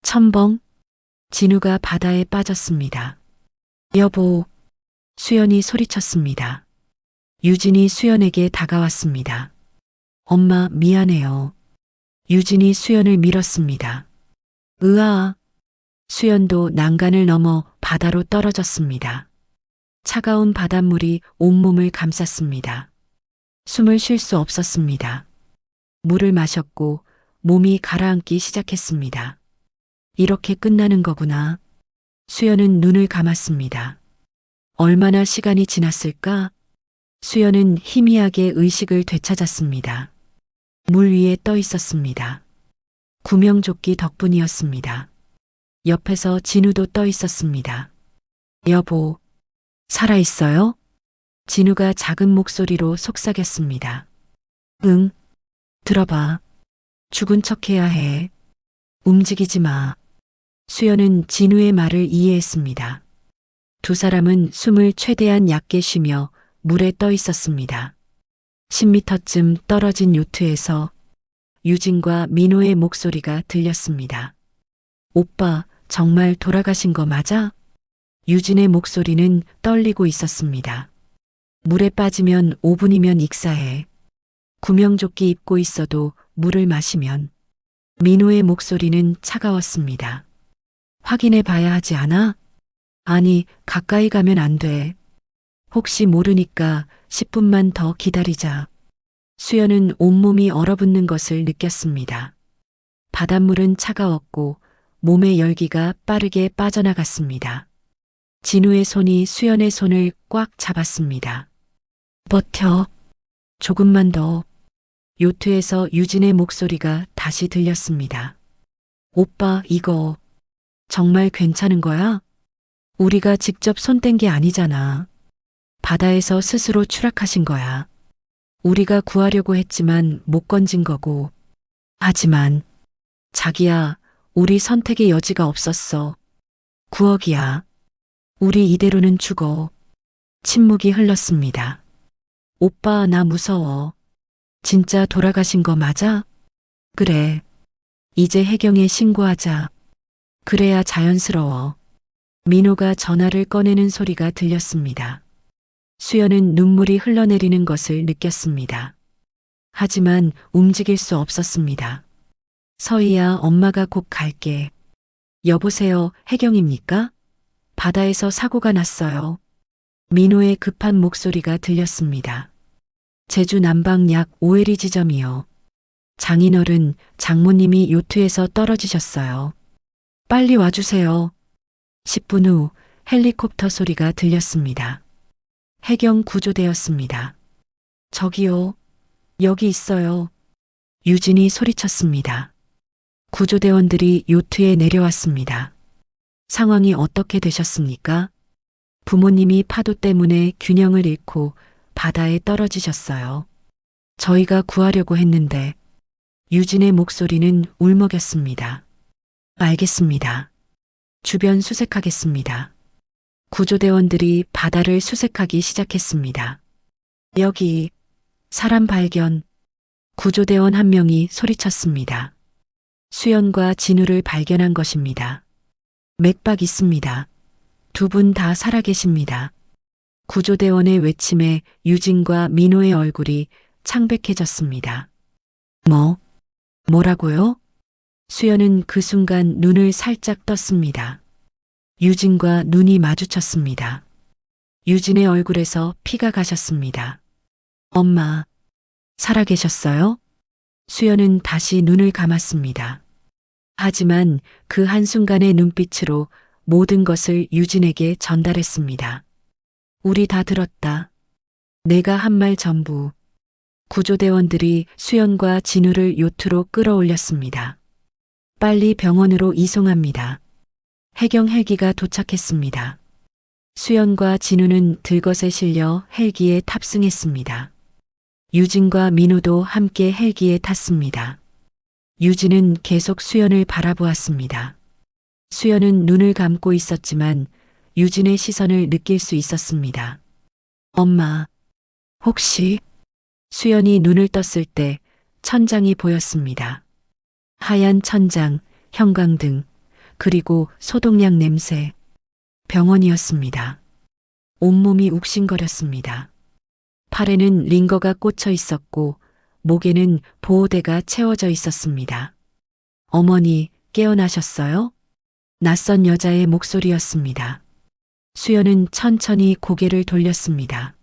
첨벙. 진우가 바다에 빠졌습니다. 여보. 수연이 소리쳤습니다. 유진이 수연에게 다가왔습니다. 엄마, 미안해요. 유진이 수연을 밀었습니다. 으아. 수연도 난간을 넘어 바다로 떨어졌습니다. 차가운 바닷물이 온몸을 감쌌습니다. 숨을 쉴 수 없었습니다. 물을 마셨고 몸이 가라앉기 시작했습니다. 이렇게 끝나는 거구나. 수연은 눈을 감았습니다. 얼마나 시간이 지났을까? 수연은 희미하게 의식을 되찾았습니다. 물 위에 떠 있었습니다. 구명조끼 덕분이었습니다. 옆에서 진우도 떠 있었습니다. 여보, 살아있어요? 진우가 작은 목소리로 속삭였습니다. 응, 들어봐. 죽은 척해야 해. 움직이지 마. 수연은 진우의 말을 이해했습니다. 두 사람은 숨을 최대한 얕게 쉬며 물에 떠 있었습니다. 10m쯤 떨어진 요트에서 유진과 민호의 목소리가 들렸습니다. 오빠, 정말 돌아가신 거 맞아? 유진의 목소리는 떨리고 있었습니다. 물에 빠지면 5분이면 익사해. 구명조끼 입고 있어도 물을 마시면 민호의 목소리는 차가웠습니다. 확인해 봐야 하지 않아? 아니, 가까이 가면 안 돼. 혹시 모르니까 10분만 더 기다리자. 수연은 온몸이 얼어붙는 것을 느꼈습니다. 바닷물은 차가웠고 몸의 열기가 빠르게 빠져나갔습니다. 진우의 손이 수연의 손을 꽉 잡았습니다. 버텨. 조금만 더. 요트에서 유진의 목소리가 다시 들렸습니다. 오빠, 이거 정말 괜찮은 거야? 우리가 직접 손 뗀 게 아니잖아. 바다에서 스스로 추락하신 거야. 우리가 구하려고 했지만 못 건진 거고. 하지만 자기야, 우리 선택의 여지가 없었어. 9억이야. 우리 이대로는 죽어. 침묵이 흘렀습니다. 오빠, 나 무서워. 진짜 돌아가신 거 맞아? 그래. 이제 해경에 신고하자. 그래야 자연스러워. 민호가 전화를 꺼내는 소리가 들렸습니다. 수연은 눈물이 흘러내리는 것을 느꼈습니다. 하지만 움직일 수 없었습니다. 서희야, 엄마가 곧 갈게. 여보세요, 해경입니까? 바다에서 사고가 났어요. 민호의 급한 목소리가 들렸습니다. 제주 남방 약 5해리 지점이요. 장인어른, 장모님이 요트에서 떨어지셨어요. 빨리 와주세요. 10분 후 헬리콥터 소리가 들렸습니다. 해경 구조되었습니다. 저기요. 여기 있어요. 유진이 소리쳤습니다. 구조대원들이 요트에 내려왔습니다. 상황이 어떻게 되셨습니까? 부모님이 파도 때문에 균형을 잃고 바다에 떨어지셨어요. 저희가 구하려고 했는데 유진의 목소리는 울먹였습니다. 알겠습니다. 주변 수색하겠습니다. 구조대원들이 바다를 수색하기 시작했습니다. 여기 사람 발견. 구조대원 한 명이 소리쳤습니다. 수연과 진우를 발견한 것입니다. 맥박 있습니다. 두 분 다 살아계십니다. 구조대원의 외침에 유진과 민호의 얼굴이 창백해졌습니다. 뭐라고요? 수연은 그 순간 눈을 살짝 떴습니다. 유진과 눈이 마주쳤습니다. 유진의 얼굴에서 피가 가셨습니다. 엄마, 살아계셨어요? 수연은 다시 눈을 감았습니다. 하지만 그 한순간의 눈빛으로 모든 것을 유진에게 전달했습니다. 우리 다 들었다. 내가 한 말 전부. 구조대원들이 수연과 진우를 요트로 끌어올렸습니다. 빨리 병원으로 이송합니다. 해경 헬기가 도착했습니다. 수연과 진우는 들것에 실려 헬기에 탑승했습니다. 유진과 민호도 함께 헬기에 탔습니다. 유진은 계속 수연을 바라보았습니다. 수연은 눈을 감고 있었지만 유진의 시선을 느낄 수 있었습니다. 엄마, 혹시? 수연이 눈을 떴을 때 천장이 보였습니다. 하얀 천장, 형광등, 그리고 소독약 냄새. 병원이었습니다. 온몸이 욱신거렸습니다. 팔에는 링거가 꽂혀 있었고 목에는 보호대가 채워져 있었습니다. 어머니, 깨어나셨어요? 낯선 여자의 목소리였습니다. 수연은 천천히 고개를 돌렸습니다.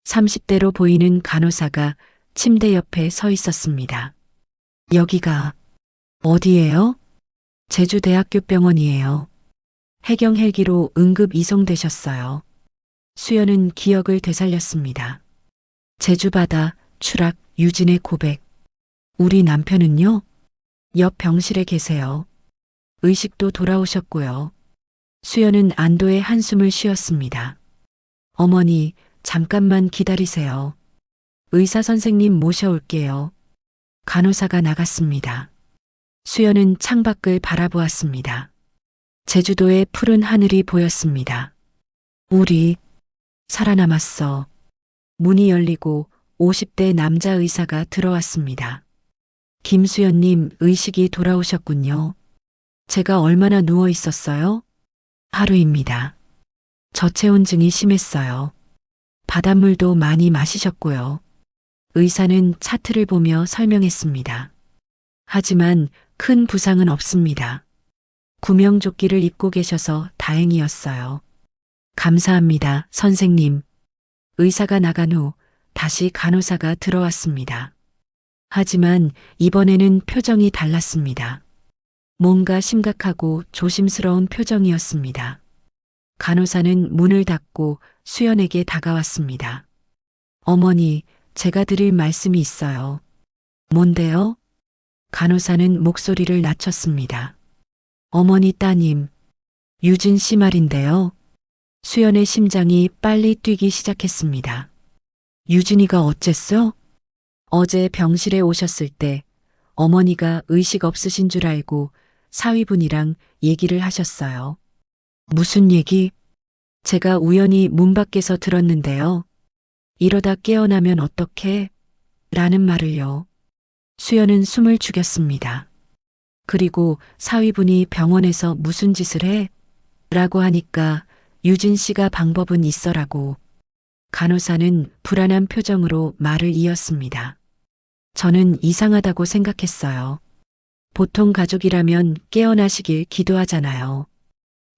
30대로 보이는 간호사가 침대 옆에 서 있었습니다. 여기가 어디예요? 제주대학교 병원이에요. 해경 헬기로 응급 이송되셨어요. 수연은 기억을 되살렸습니다. 제주바다, 추락, 유진의 고백. 우리 남편은요? 옆 병실에 계세요. 의식도 돌아오셨고요. 수연은 안도의 한숨을 쉬었습니다. 어머니, 잠깐만 기다리세요. 의사 선생님 모셔올게요. 간호사가 나갔습니다. 수연은 창밖을 바라보았습니다. 제주도의 푸른 하늘이 보였습니다. 우리 살아남았어. 문이 열리고 50대 남자 의사가 들어왔습니다. 김수연님, 의식이 돌아오셨군요. 제가 얼마나 누워 있었어요? 하루입니다. 저체온증이 심했어요. 바닷물도 많이 마시셨고요. 의사는 차트를 보며 설명했습니다. 하지만 큰 부상은 없습니다. 구명조끼를 입고 계셔서 다행이었어요. 감사합니다, 선생님. 의사가 나간 후 다시 간호사가 들어왔습니다. 하지만 이번에는 표정이 달랐습니다. 뭔가 심각하고 조심스러운 표정이었습니다. 간호사는 문을 닫고 수연에게 다가왔습니다. 어머니, 제가 드릴 말씀이 있어요. 뭔데요? 간호사는 목소리를 낮췄습니다. 어머니 따님, 유진 씨 말인데요. 수연의 심장이 빨리 뛰기 시작했습니다. 유진이가 어쨌어? 어제 병실에 오셨을 때 어머니가 의식 없으신 줄 알고 사위분이랑 얘기를 하셨어요. 무슨 얘기? 제가 우연히 문 밖에서 들었는데요. 이러다 깨어나면 어떡해? 라는 말을요. 수연은 숨을 죽였습니다. 그리고 사위분이 병원에서 무슨 짓을 해? 라고 하니까 유진 씨가 방법은 있어라고. 간호사는 불안한 표정으로 말을 이었습니다. 저는 이상하다고 생각했어요. 보통 가족이라면 깨어나시길 기도하잖아요.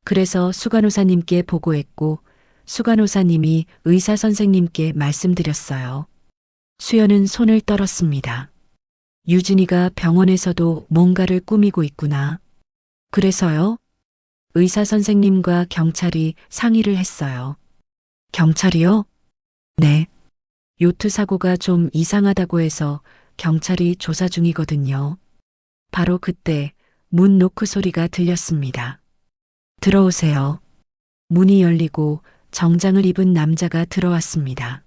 그래서 수간호사님께 보고했고 수간호사님이 의사 선생님께 말씀드렸어요. 수연은 손을 떨었습니다. 유진이가 병원에서도 뭔가를 꾸미고 있구나. 그래서요? 의사 선생님과 경찰이 상의를 했어요. 경찰이요? 네. 요트 사고가 좀 이상하다고 해서 경찰이 조사 중이거든요. 바로 그때 문 노크 소리가 들렸습니다. 들어오세요. 문이 열리고 정장을 입은 남자가 들어왔습니다.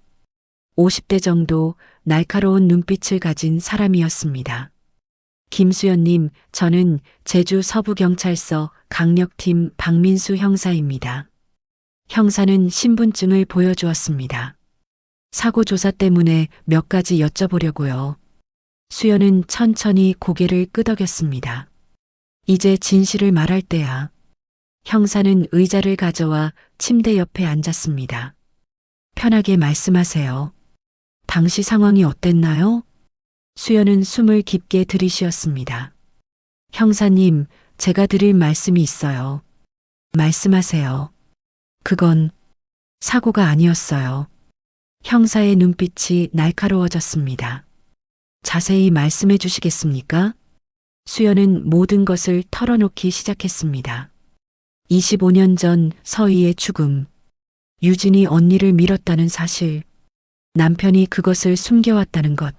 50대 정도 날카로운 눈빛을 가진 사람이었습니다. 김수연님, 저는 제주 서부경찰서 강력팀 박민수 형사입니다. 형사는 신분증을 보여주었습니다. 사고 조사 때문에 몇 가지 여쭤보려고요. 수연은 천천히 고개를 끄덕였습니다. 이제 진실을 말할 때야. 형사는 의자를 가져와 침대 옆에 앉았습니다. 편하게 말씀하세요. 당시 상황이 어땠나요? 수연은 숨을 깊게 들이쉬었습니다. 형사님, 제가 드릴 말씀이 있어요. 말씀하세요. 그건 사고가 아니었어요. 형사의 눈빛이 날카로워졌습니다. 자세히 말씀해 주시겠습니까? 수연은 모든 것을 털어놓기 시작했습니다. 25년 전 서희의 죽음, 유진이 언니를 밀었다는 사실, 남편이 그것을 숨겨왔다는 것,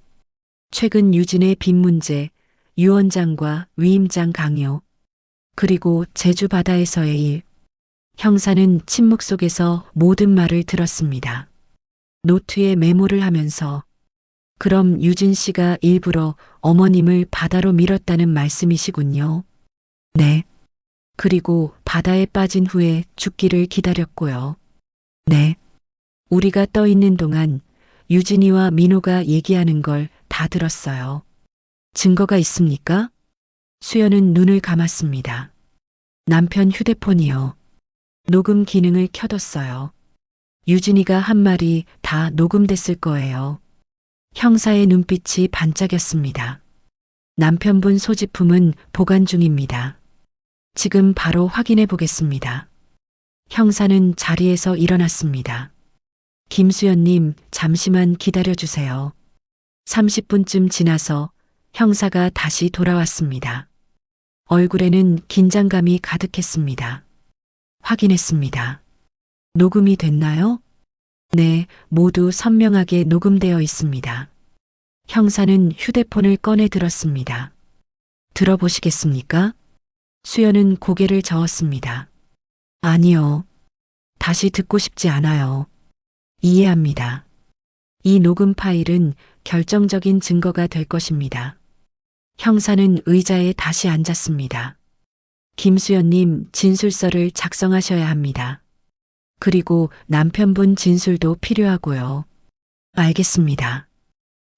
최근 유진의 빚 문제, 유원장과 위임장 강요, 그리고 제주 바다에서의 일. 형사는 침묵 속에서 모든 말을 들었습니다. 노트에 메모를 하면서 그럼 유진 씨가 일부러 어머님을 바다로 밀었다는 말씀이시군요. 네. 그리고 바다에 빠진 후에 죽기를 기다렸고요. 네. 우리가 떠 있는 동안 유진이와 민호가 얘기하는 걸 다 들었어요. 증거가 있습니까? 수연은 눈을 감았습니다. 남편 휴대폰이요. 녹음 기능을 켜뒀어요. 유진이가 한 말이 다 녹음됐을 거예요. 형사의 눈빛이 반짝였습니다. 남편분 소지품은 보관 중입니다. 지금 바로 확인해 보겠습니다. 형사는 자리에서 일어났습니다. 김수연님, 잠시만 기다려 주세요. 30분쯤 지나서 형사가 다시 돌아왔습니다. 얼굴에는 긴장감이 가득했습니다. 확인했습니다. 녹음이 됐나요? 네, 모두 선명하게 녹음되어 있습니다. 형사는 휴대폰을 꺼내 들었습니다. 들어보시겠습니까? 수연은 고개를 저었습니다. 아니요. 다시 듣고 싶지 않아요. 이해합니다. 이 녹음 파일은 결정적인 증거가 될 것입니다. 형사는 의자에 다시 앉았습니다. 김수연님, 진술서를 작성하셔야 합니다. 그리고 남편분 진술도 필요하고요. 알겠습니다.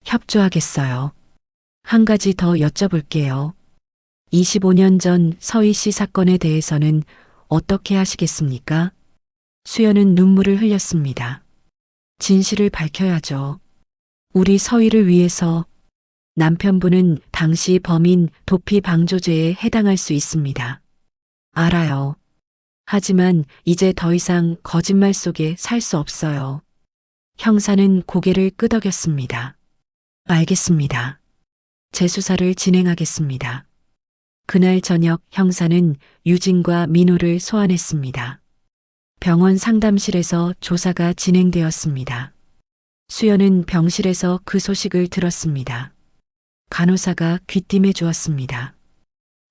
협조하겠어요. 한 가지 더 여쭤볼게요. 25년 전 서희 씨 사건에 대해서는 어떻게 하시겠습니까? 수연은 눈물을 흘렸습니다. 진실을 밝혀야죠. 우리 서희를 위해서. 남편분은 당시 범인 도피 방조죄에 해당할 수 있습니다. 알아요. 하지만 이제 더 이상 거짓말 속에 살 수 없어요. 형사는 고개를 끄덕였습니다. 알겠습니다. 재수사를 진행하겠습니다. 그날 저녁 형사는 유진과 민호를 소환했습니다. 병원 상담실에서 조사가 진행되었습니다. 수연은 병실에서 그 소식을 들었습니다. 간호사가 귀띔해 주었습니다.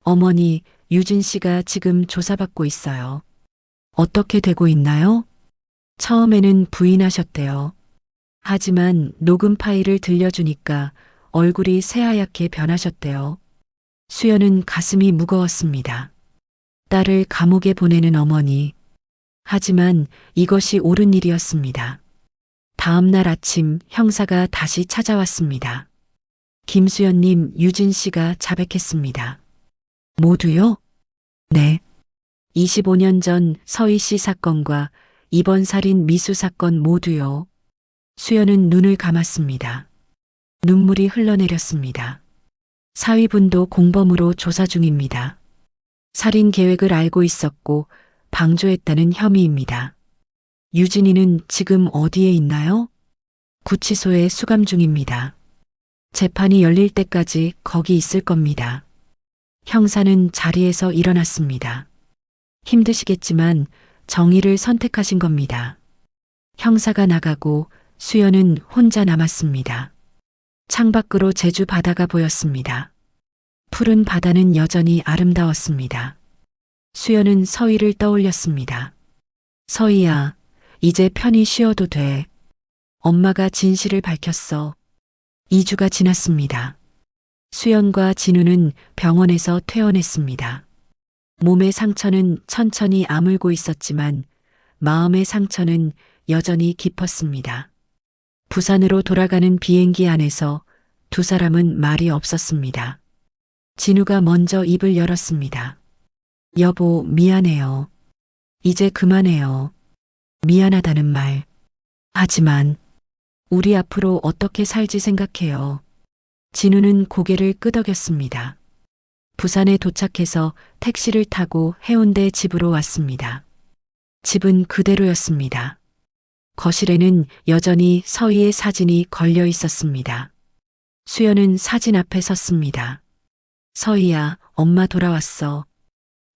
어머니, 유진 씨가 지금 조사받고 있어요. 어떻게 되고 있나요? 처음에는 부인하셨대요. 하지만 녹음 파일을 들려주니까 얼굴이 새하얗게 변하셨대요. 수연은 가슴이 무거웠습니다. 딸을 감옥에 보내는 어머니. 하지만 이것이 옳은 일이었습니다. 다음 날 아침 형사가 다시 찾아왔습니다. 김수연님, 유진 씨가 자백했습니다. 모두요? 네. 25년 전 서희 씨 사건과 이번 살인 미수 사건 모두요. 수연은 눈을 감았습니다. 눈물이 흘러내렸습니다. 사위분도 공범으로 조사 중입니다. 살인 계획을 알고 있었고 방조했다는 혐의입니다. 유진이는 지금 어디에 있나요? 구치소에 수감 중입니다. 재판이 열릴 때까지 거기 있을 겁니다. 형사는 자리에서 일어났습니다. 힘드시겠지만 정의를 선택하신 겁니다. 형사가 나가고 수연은 혼자 남았습니다. 창밖으로 제주 바다가 보였습니다. 푸른 바다는 여전히 아름다웠습니다. 수연은 서희를 떠올렸습니다. 서희야, 이제 편히 쉬어도 돼. 엄마가 진실을 밝혔어. 2주가 지났습니다. 수연과 진우는 병원에서 퇴원했습니다. 몸의 상처는 천천히 아물고 있었지만 마음의 상처는 여전히 깊었습니다. 부산으로 돌아가는 비행기 안에서 두 사람은 말이 없었습니다. 진우가 먼저 입을 열었습니다. 여보, 미안해요. 이제 그만해요. 미안하다는 말. 하지만 우리 앞으로 어떻게 살지 생각해요. 진우는 고개를 끄덕였습니다. 부산에 도착해서 택시를 타고 해운대 집으로 왔습니다. 집은 그대로였습니다. 거실에는 여전히 서희의 사진이 걸려 있었습니다. 수연은 사진 앞에 섰습니다. 서희야, 엄마 돌아왔어.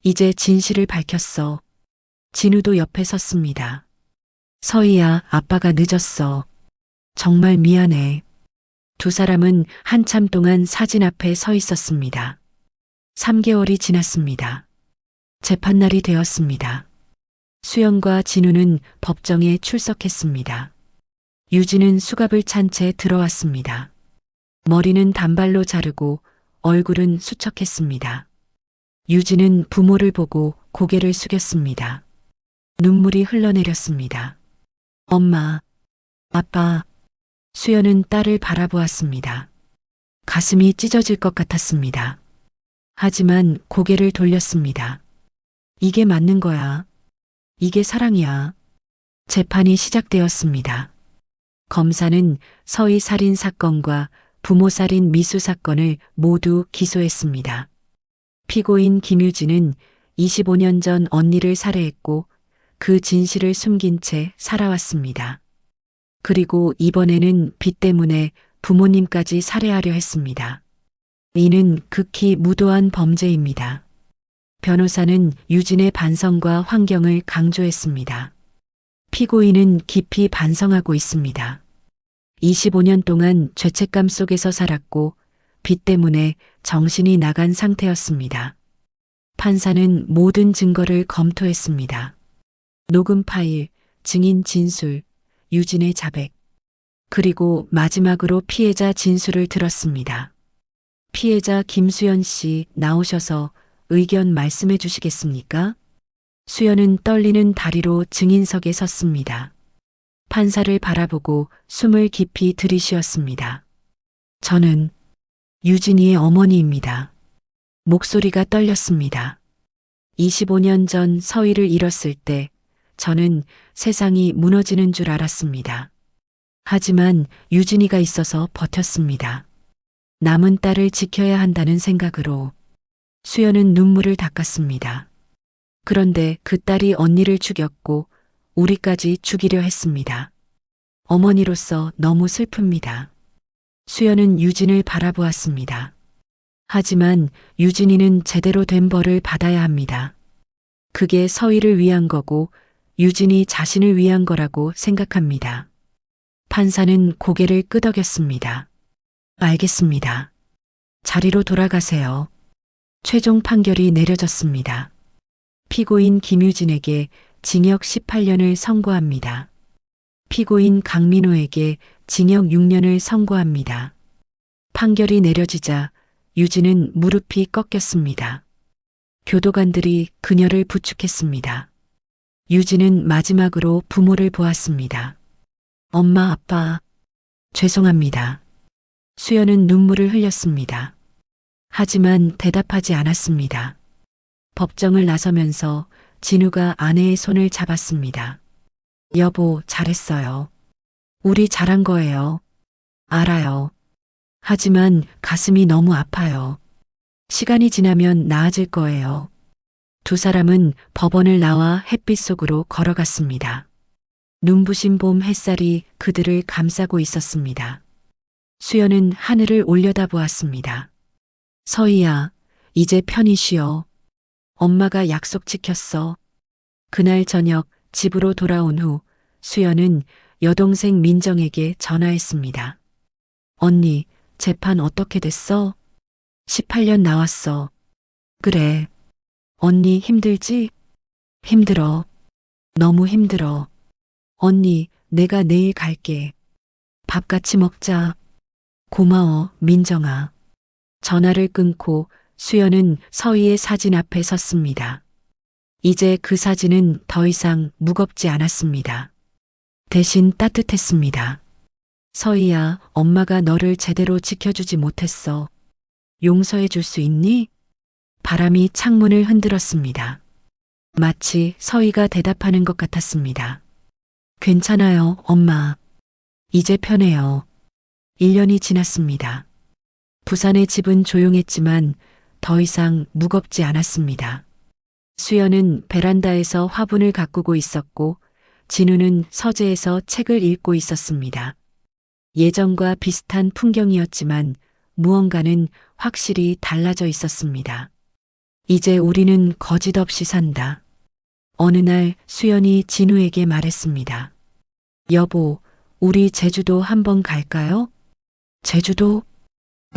이제 진실을 밝혔어. 진우도 옆에 섰습니다. 서희야, 아빠가 늦었어. 정말 미안해. 두 사람은 한참 동안 사진 앞에 서 있었습니다. 3개월이 지났습니다. 재판날이 되었습니다. 수연과 진우는 법정에 출석했습니다. 유진은 수갑을 찬 채 들어왔습니다. 머리는 단발로 자르고 얼굴은 수척했습니다. 유진은 부모를 보고 고개를 숙였습니다. 눈물이 흘러내렸습니다. 엄마, 아빠. 수연은 딸을 바라보았습니다. 가슴이 찢어질 것 같았습니다. 하지만 고개를 돌렸습니다. 이게 맞는 거야. 이게 사랑이야. 재판이 시작되었습니다. 검사는 서희 살인 사건과 부모 살인 미수 사건을 모두 기소했습니다. 피고인 김유진은 25년 전 언니를 살해했고 그 진실을 숨긴 채 살아왔습니다. 그리고 이번에는 빚 때문에 부모님까지 살해하려 했습니다. 이는 극히 무도한 범죄입니다. 변호사는 유진의 반성과 환경을 강조했습니다. 피고인은 깊이 반성하고 있습니다. 25년 동안 죄책감 속에서 살았고 빚 때문에 정신이 나간 상태였습니다. 판사는 모든 증거를 검토했습니다. 녹음 파일, 증인 진술, 유진의 자백, 그리고 마지막으로 피해자 진술을 들었습니다. 피해자 김수연 씨 나오셔서 의견 말씀해 주시겠습니까? 수연은 떨리는 다리로 증인석에 섰습니다. 판사를 바라보고 숨을 깊이 들이쉬었습니다. 저는 유진이의 어머니입니다. 목소리가 떨렸습니다. 25년 전 서희를 잃었을 때 저는 세상이 무너지는 줄 알았습니다. 하지만 유진이가 있어서 버텼습니다. 남은 딸을 지켜야 한다는 생각으로 수연은 눈물을 닦았습니다. 그런데 그 딸이 언니를 죽였고 우리까지 죽이려 했습니다. 어머니로서 너무 슬픕니다. 수연은 유진을 바라보았습니다. 하지만 유진이는 제대로 된 벌을 받아야 합니다. 그게 서희를 위한 거고 유진이 자신을 위한 거라고 생각합니다. 판사는 고개를 끄덕였습니다. 알겠습니다. 자리로 돌아가세요. 최종 판결이 내려졌습니다. 피고인 김유진에게 징역 18년을 선고합니다. 피고인 강민호에게 징역 6년을 선고합니다. 판결이 내려지자 유진은 무릎이 꺾였습니다. 교도관들이 그녀를 부축했습니다. 유진은 마지막으로 부모를 보았습니다. 엄마, 아빠, 죄송합니다. 수연은 눈물을 흘렸습니다. 하지만 대답하지 않았습니다. 법정을 나서면서 진우가 아내의 손을 잡았습니다. 여보, 잘했어요. 우리 잘한 거예요. 알아요. 하지만 가슴이 너무 아파요. 시간이 지나면 나아질 거예요. 두 사람은 법원을 나와 햇빛 속으로 걸어갔습니다. 눈부신 봄 햇살이 그들을 감싸고 있었습니다. 수연은 하늘을 올려다보았습니다. 서희야, 이제 편히 쉬어. 엄마가 약속 지켰어. 그날 저녁 집으로 돌아온 후 수연은 여동생 민정에게 전화했습니다. 언니, 재판 어떻게 됐어? 18년 나왔어. 그래. 언니 힘들지? 힘들어. 너무 힘들어. 언니, 내가 내일 갈게. 밥 같이 먹자. 고마워, 민정아. 전화를 끊고 수연은 서희의 사진 앞에 섰습니다. 이제 그 사진은 더 이상 무겁지 않았습니다. 대신 따뜻했습니다. 서희야, 엄마가 너를 제대로 지켜주지 못했어. 용서해 줄 수 있니? 바람이 창문을 흔들었습니다. 마치 서희가 대답하는 것 같았습니다. 괜찮아요, 엄마. 이제 편해요. 1년이 지났습니다. 부산의 집은 조용했지만 더 이상 무겁지 않았습니다. 수연은 베란다에서 화분을 가꾸고 있었고 진우는 서재에서 책을 읽고 있었습니다. 예전과 비슷한 풍경이었지만 무언가는 확실히 달라져 있었습니다. 이제 우리는 거짓 없이 산다. 어느 날 수연이 진우에게 말했습니다. 여보, 우리 제주도 한번 갈까요? 제주도?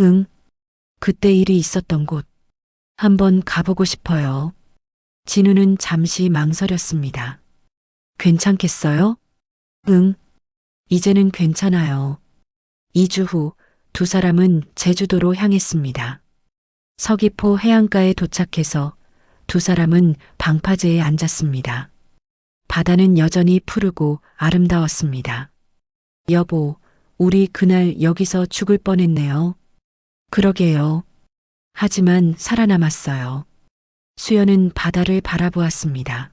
응. 그때 일이 있었던 곳. 한번 가보고 싶어요. 진우는 잠시 망설였습니다. 괜찮겠어요? 응. 이제는 괜찮아요. 2주 후 두 사람은 제주도로 향했습니다. 서귀포 해안가에 도착해서 두 사람은 방파제에 앉았습니다. 바다는 여전히 푸르고 아름다웠습니다. 여보, 우리 그날 여기서 죽을 뻔했네요. 그러게요. 하지만 살아남았어요. 수연은 바다를 바라보았습니다.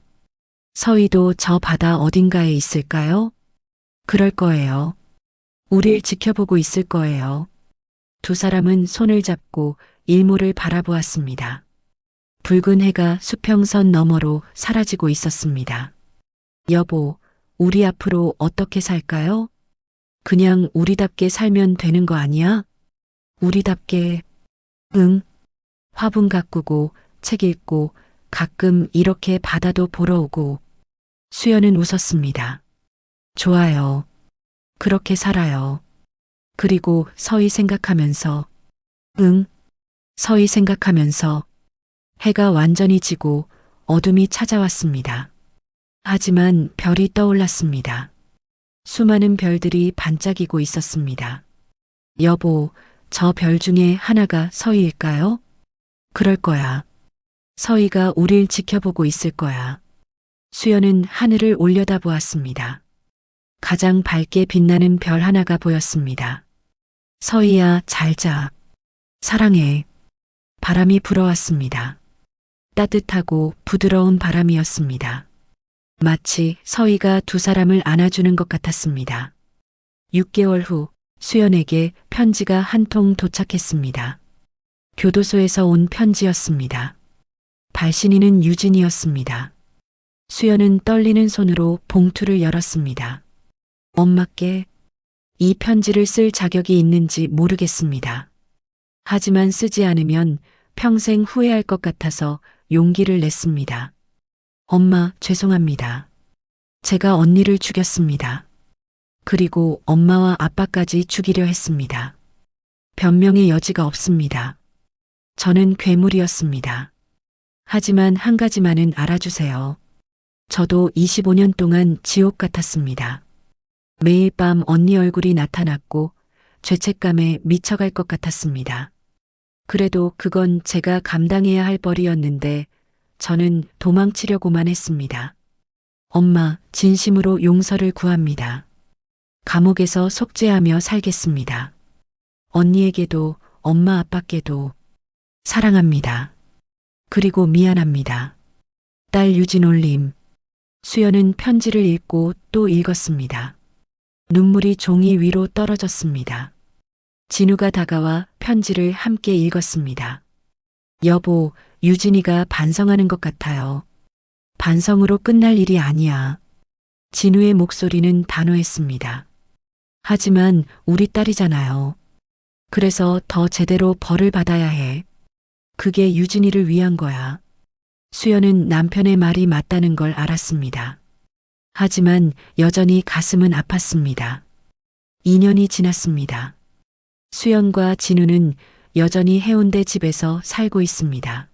서희도 저 바다 어딘가에 있을까요? 그럴 거예요. 우릴 지켜보고 있을 거예요. 두 사람은 손을 잡고 일몰을 바라보았습니다. 붉은 해가 수평선 너머로 사라지고 있었습니다. 여보, 우리 앞으로 어떻게 살까요? 그냥 우리답게 살면 되는 거 아니야? 우리답게. 응. 화분 가꾸고 책 읽고 가끔 이렇게 바다도 보러 오고. 수연은 웃었습니다. 좋아요. 그렇게 살아요. 그리고 서희 생각하면서. 응. 서희 생각하면서. 해가 완전히 지고 어둠이 찾아왔습니다. 하지만 별이 떠올랐습니다. 수많은 별들이 반짝이고 있었습니다. 여보, 저 별 중에 하나가 서희일까요? 그럴 거야. 서희가 우릴 지켜보고 있을 거야. 수연은 하늘을 올려다보았습니다. 가장 밝게 빛나는 별 하나가 보였습니다. 서희야, 잘 자. 사랑해. 바람이 불어왔습니다. 따뜻하고 부드러운 바람이었습니다. 마치 서희가 두 사람을 안아주는 것 같았습니다. 6개월 후 수연에게 편지가 한 통 도착했습니다. 교도소에서 온 편지였습니다. 발신인은 유진이었습니다. 수연은 떨리는 손으로 봉투를 열었습니다. 엄마께 이 편지를 쓸 자격이 있는지 모르겠습니다. 하지만 쓰지 않으면 평생 후회할 것 같아서 용기를 냈습니다. 엄마, 죄송합니다. 제가 언니를 죽였습니다. 그리고 엄마와 아빠까지 죽이려 했습니다. 변명의 여지가 없습니다. 저는 괴물이었습니다. 하지만 한 가지만은 알아주세요. 저도 25년 동안 지옥 같았습니다. 매일 밤 언니 얼굴이 나타났고 죄책감에 미쳐갈 것 같았습니다. 그래도 그건 제가 감당해야 할 벌이었는데 저는 도망치려고만 했습니다. 엄마, 진심으로 용서를 구합니다. 감옥에서 속죄하며 살겠습니다. 언니에게도 엄마 아빠께도 사랑합니다. 그리고 미안합니다. 딸 유진올림. 수연은 편지를 읽고 또 읽었습니다. 눈물이 종이 위로 떨어졌습니다. 진우가 다가와 편지를 함께 읽었습니다. 여보, 유진이가 반성하는 것 같아요. 반성으로 끝날 일이 아니야. 진우의 목소리는 단호했습니다. 하지만 우리 딸이잖아요. 그래서 더 제대로 벌을 받아야 해. 그게 유진이를 위한 거야. 수연은 남편의 말이 맞다는 걸 알았습니다. 하지만 여전히 가슴은 아팠습니다. 2년이 지났습니다. 수연과 진우는 여전히 해운대 집에서 살고 있습니다.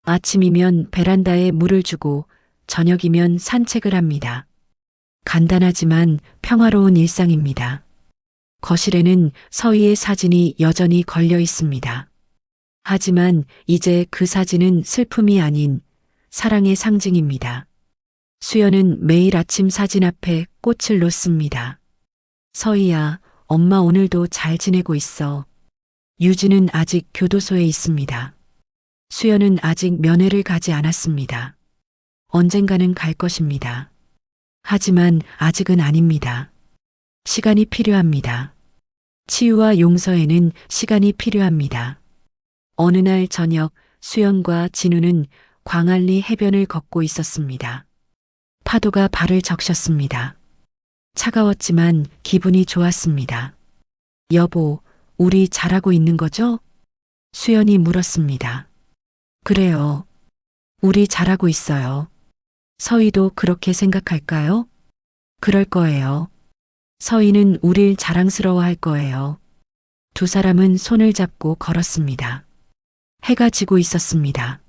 아침이면 베란다에 물을 주고 저녁이면 산책을 합니다. 간단하지만 평화로운 일상입니다. 거실에는 서희의 사진이 여전히 걸려 있습니다. 하지만 이제 그 사진은 슬픔이 아닌 사랑의 상징입니다. 수연은 매일 아침 사진 앞에 꽃을 놓습니다. 서희야, 엄마 오늘도 잘 지내고 있어. 유진은 아직 교도소에 있습니다. 수연은 아직 면회를 가지 않았습니다. 언젠가는 갈 것입니다. 하지만 아직은 아닙니다. 시간이 필요합니다. 치유와 용서에는 시간이 필요합니다. 어느 날 저녁 수연과 진우는 광안리 해변을 걷고 있었습니다. 파도가 발을 적셨습니다. 차가웠지만 기분이 좋았습니다. 여보, 우리 잘하고 있는 거죠? 수연이 물었습니다. 그래요. 우리 잘하고 있어요. 서희도 그렇게 생각할까요? 그럴 거예요. 서희는 우릴 자랑스러워할 거예요. 두 사람은 손을 잡고 걸었습니다. 해가 지고 있었습니다.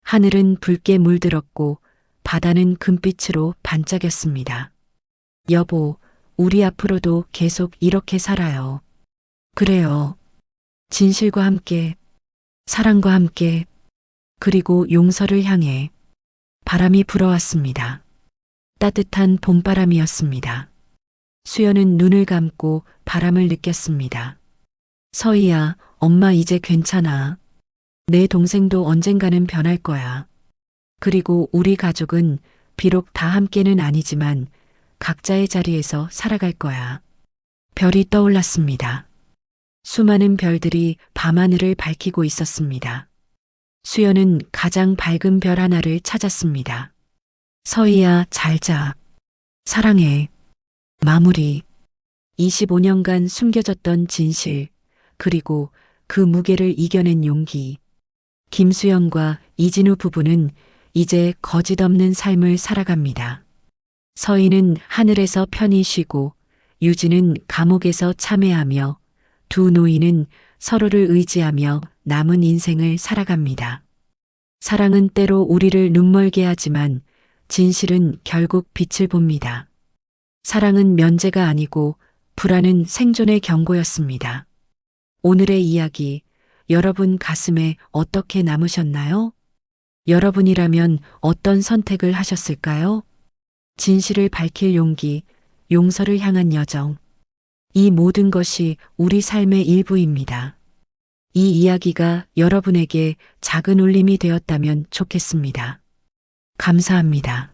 하늘은 붉게 물들었고 바다는 금빛으로 반짝였습니다. 여보, 우리 앞으로도 계속 이렇게 살아요. 그래요. 진실과 함께, 사랑과 함께, 그리고 용서를 향해. 바람이 불어왔습니다. 따뜻한 봄바람이었습니다. 수연은 눈을 감고 바람을 느꼈습니다. 서희야, 엄마 이제 괜찮아. 내 동생도 언젠가는 변할 거야. 그리고 우리 가족은 비록 다 함께는 아니지만 각자의 자리에서 살아갈 거야. 별이 떠올랐습니다. 수많은 별들이 밤하늘을 밝히고 있었습니다. 수연은 가장 밝은 별 하나를 찾았습니다. 서희야, 잘 자. 사랑해. 마무리. 25년간 숨겨졌던 진실, 그리고 그 무게를 이겨낸 용기. 김수연과 이진우 부부는 이제 거짓 없는 삶을 살아갑니다. 서희는 하늘에서 편히 쉬고 유진은 감옥에서 참회하며 두 노인은 서로를 의지하며 남은 인생을 살아갑니다. 사랑은 때로 우리를 눈멀게 하지만 진실은 결국 빛을 봅니다. 사랑은 면제가 아니고 불안은 생존의 경고였습니다. 오늘의 이야기, 여러분 가슴에 어떻게 남으셨나요? 여러분이라면 어떤 선택을 하셨을까요? 진실을 밝힐 용기, 용서를 향한 여정. 이 모든 것이 우리 삶의 일부입니다. 이 이야기가 여러분에게 작은 울림이 되었다면 좋겠습니다. 감사합니다.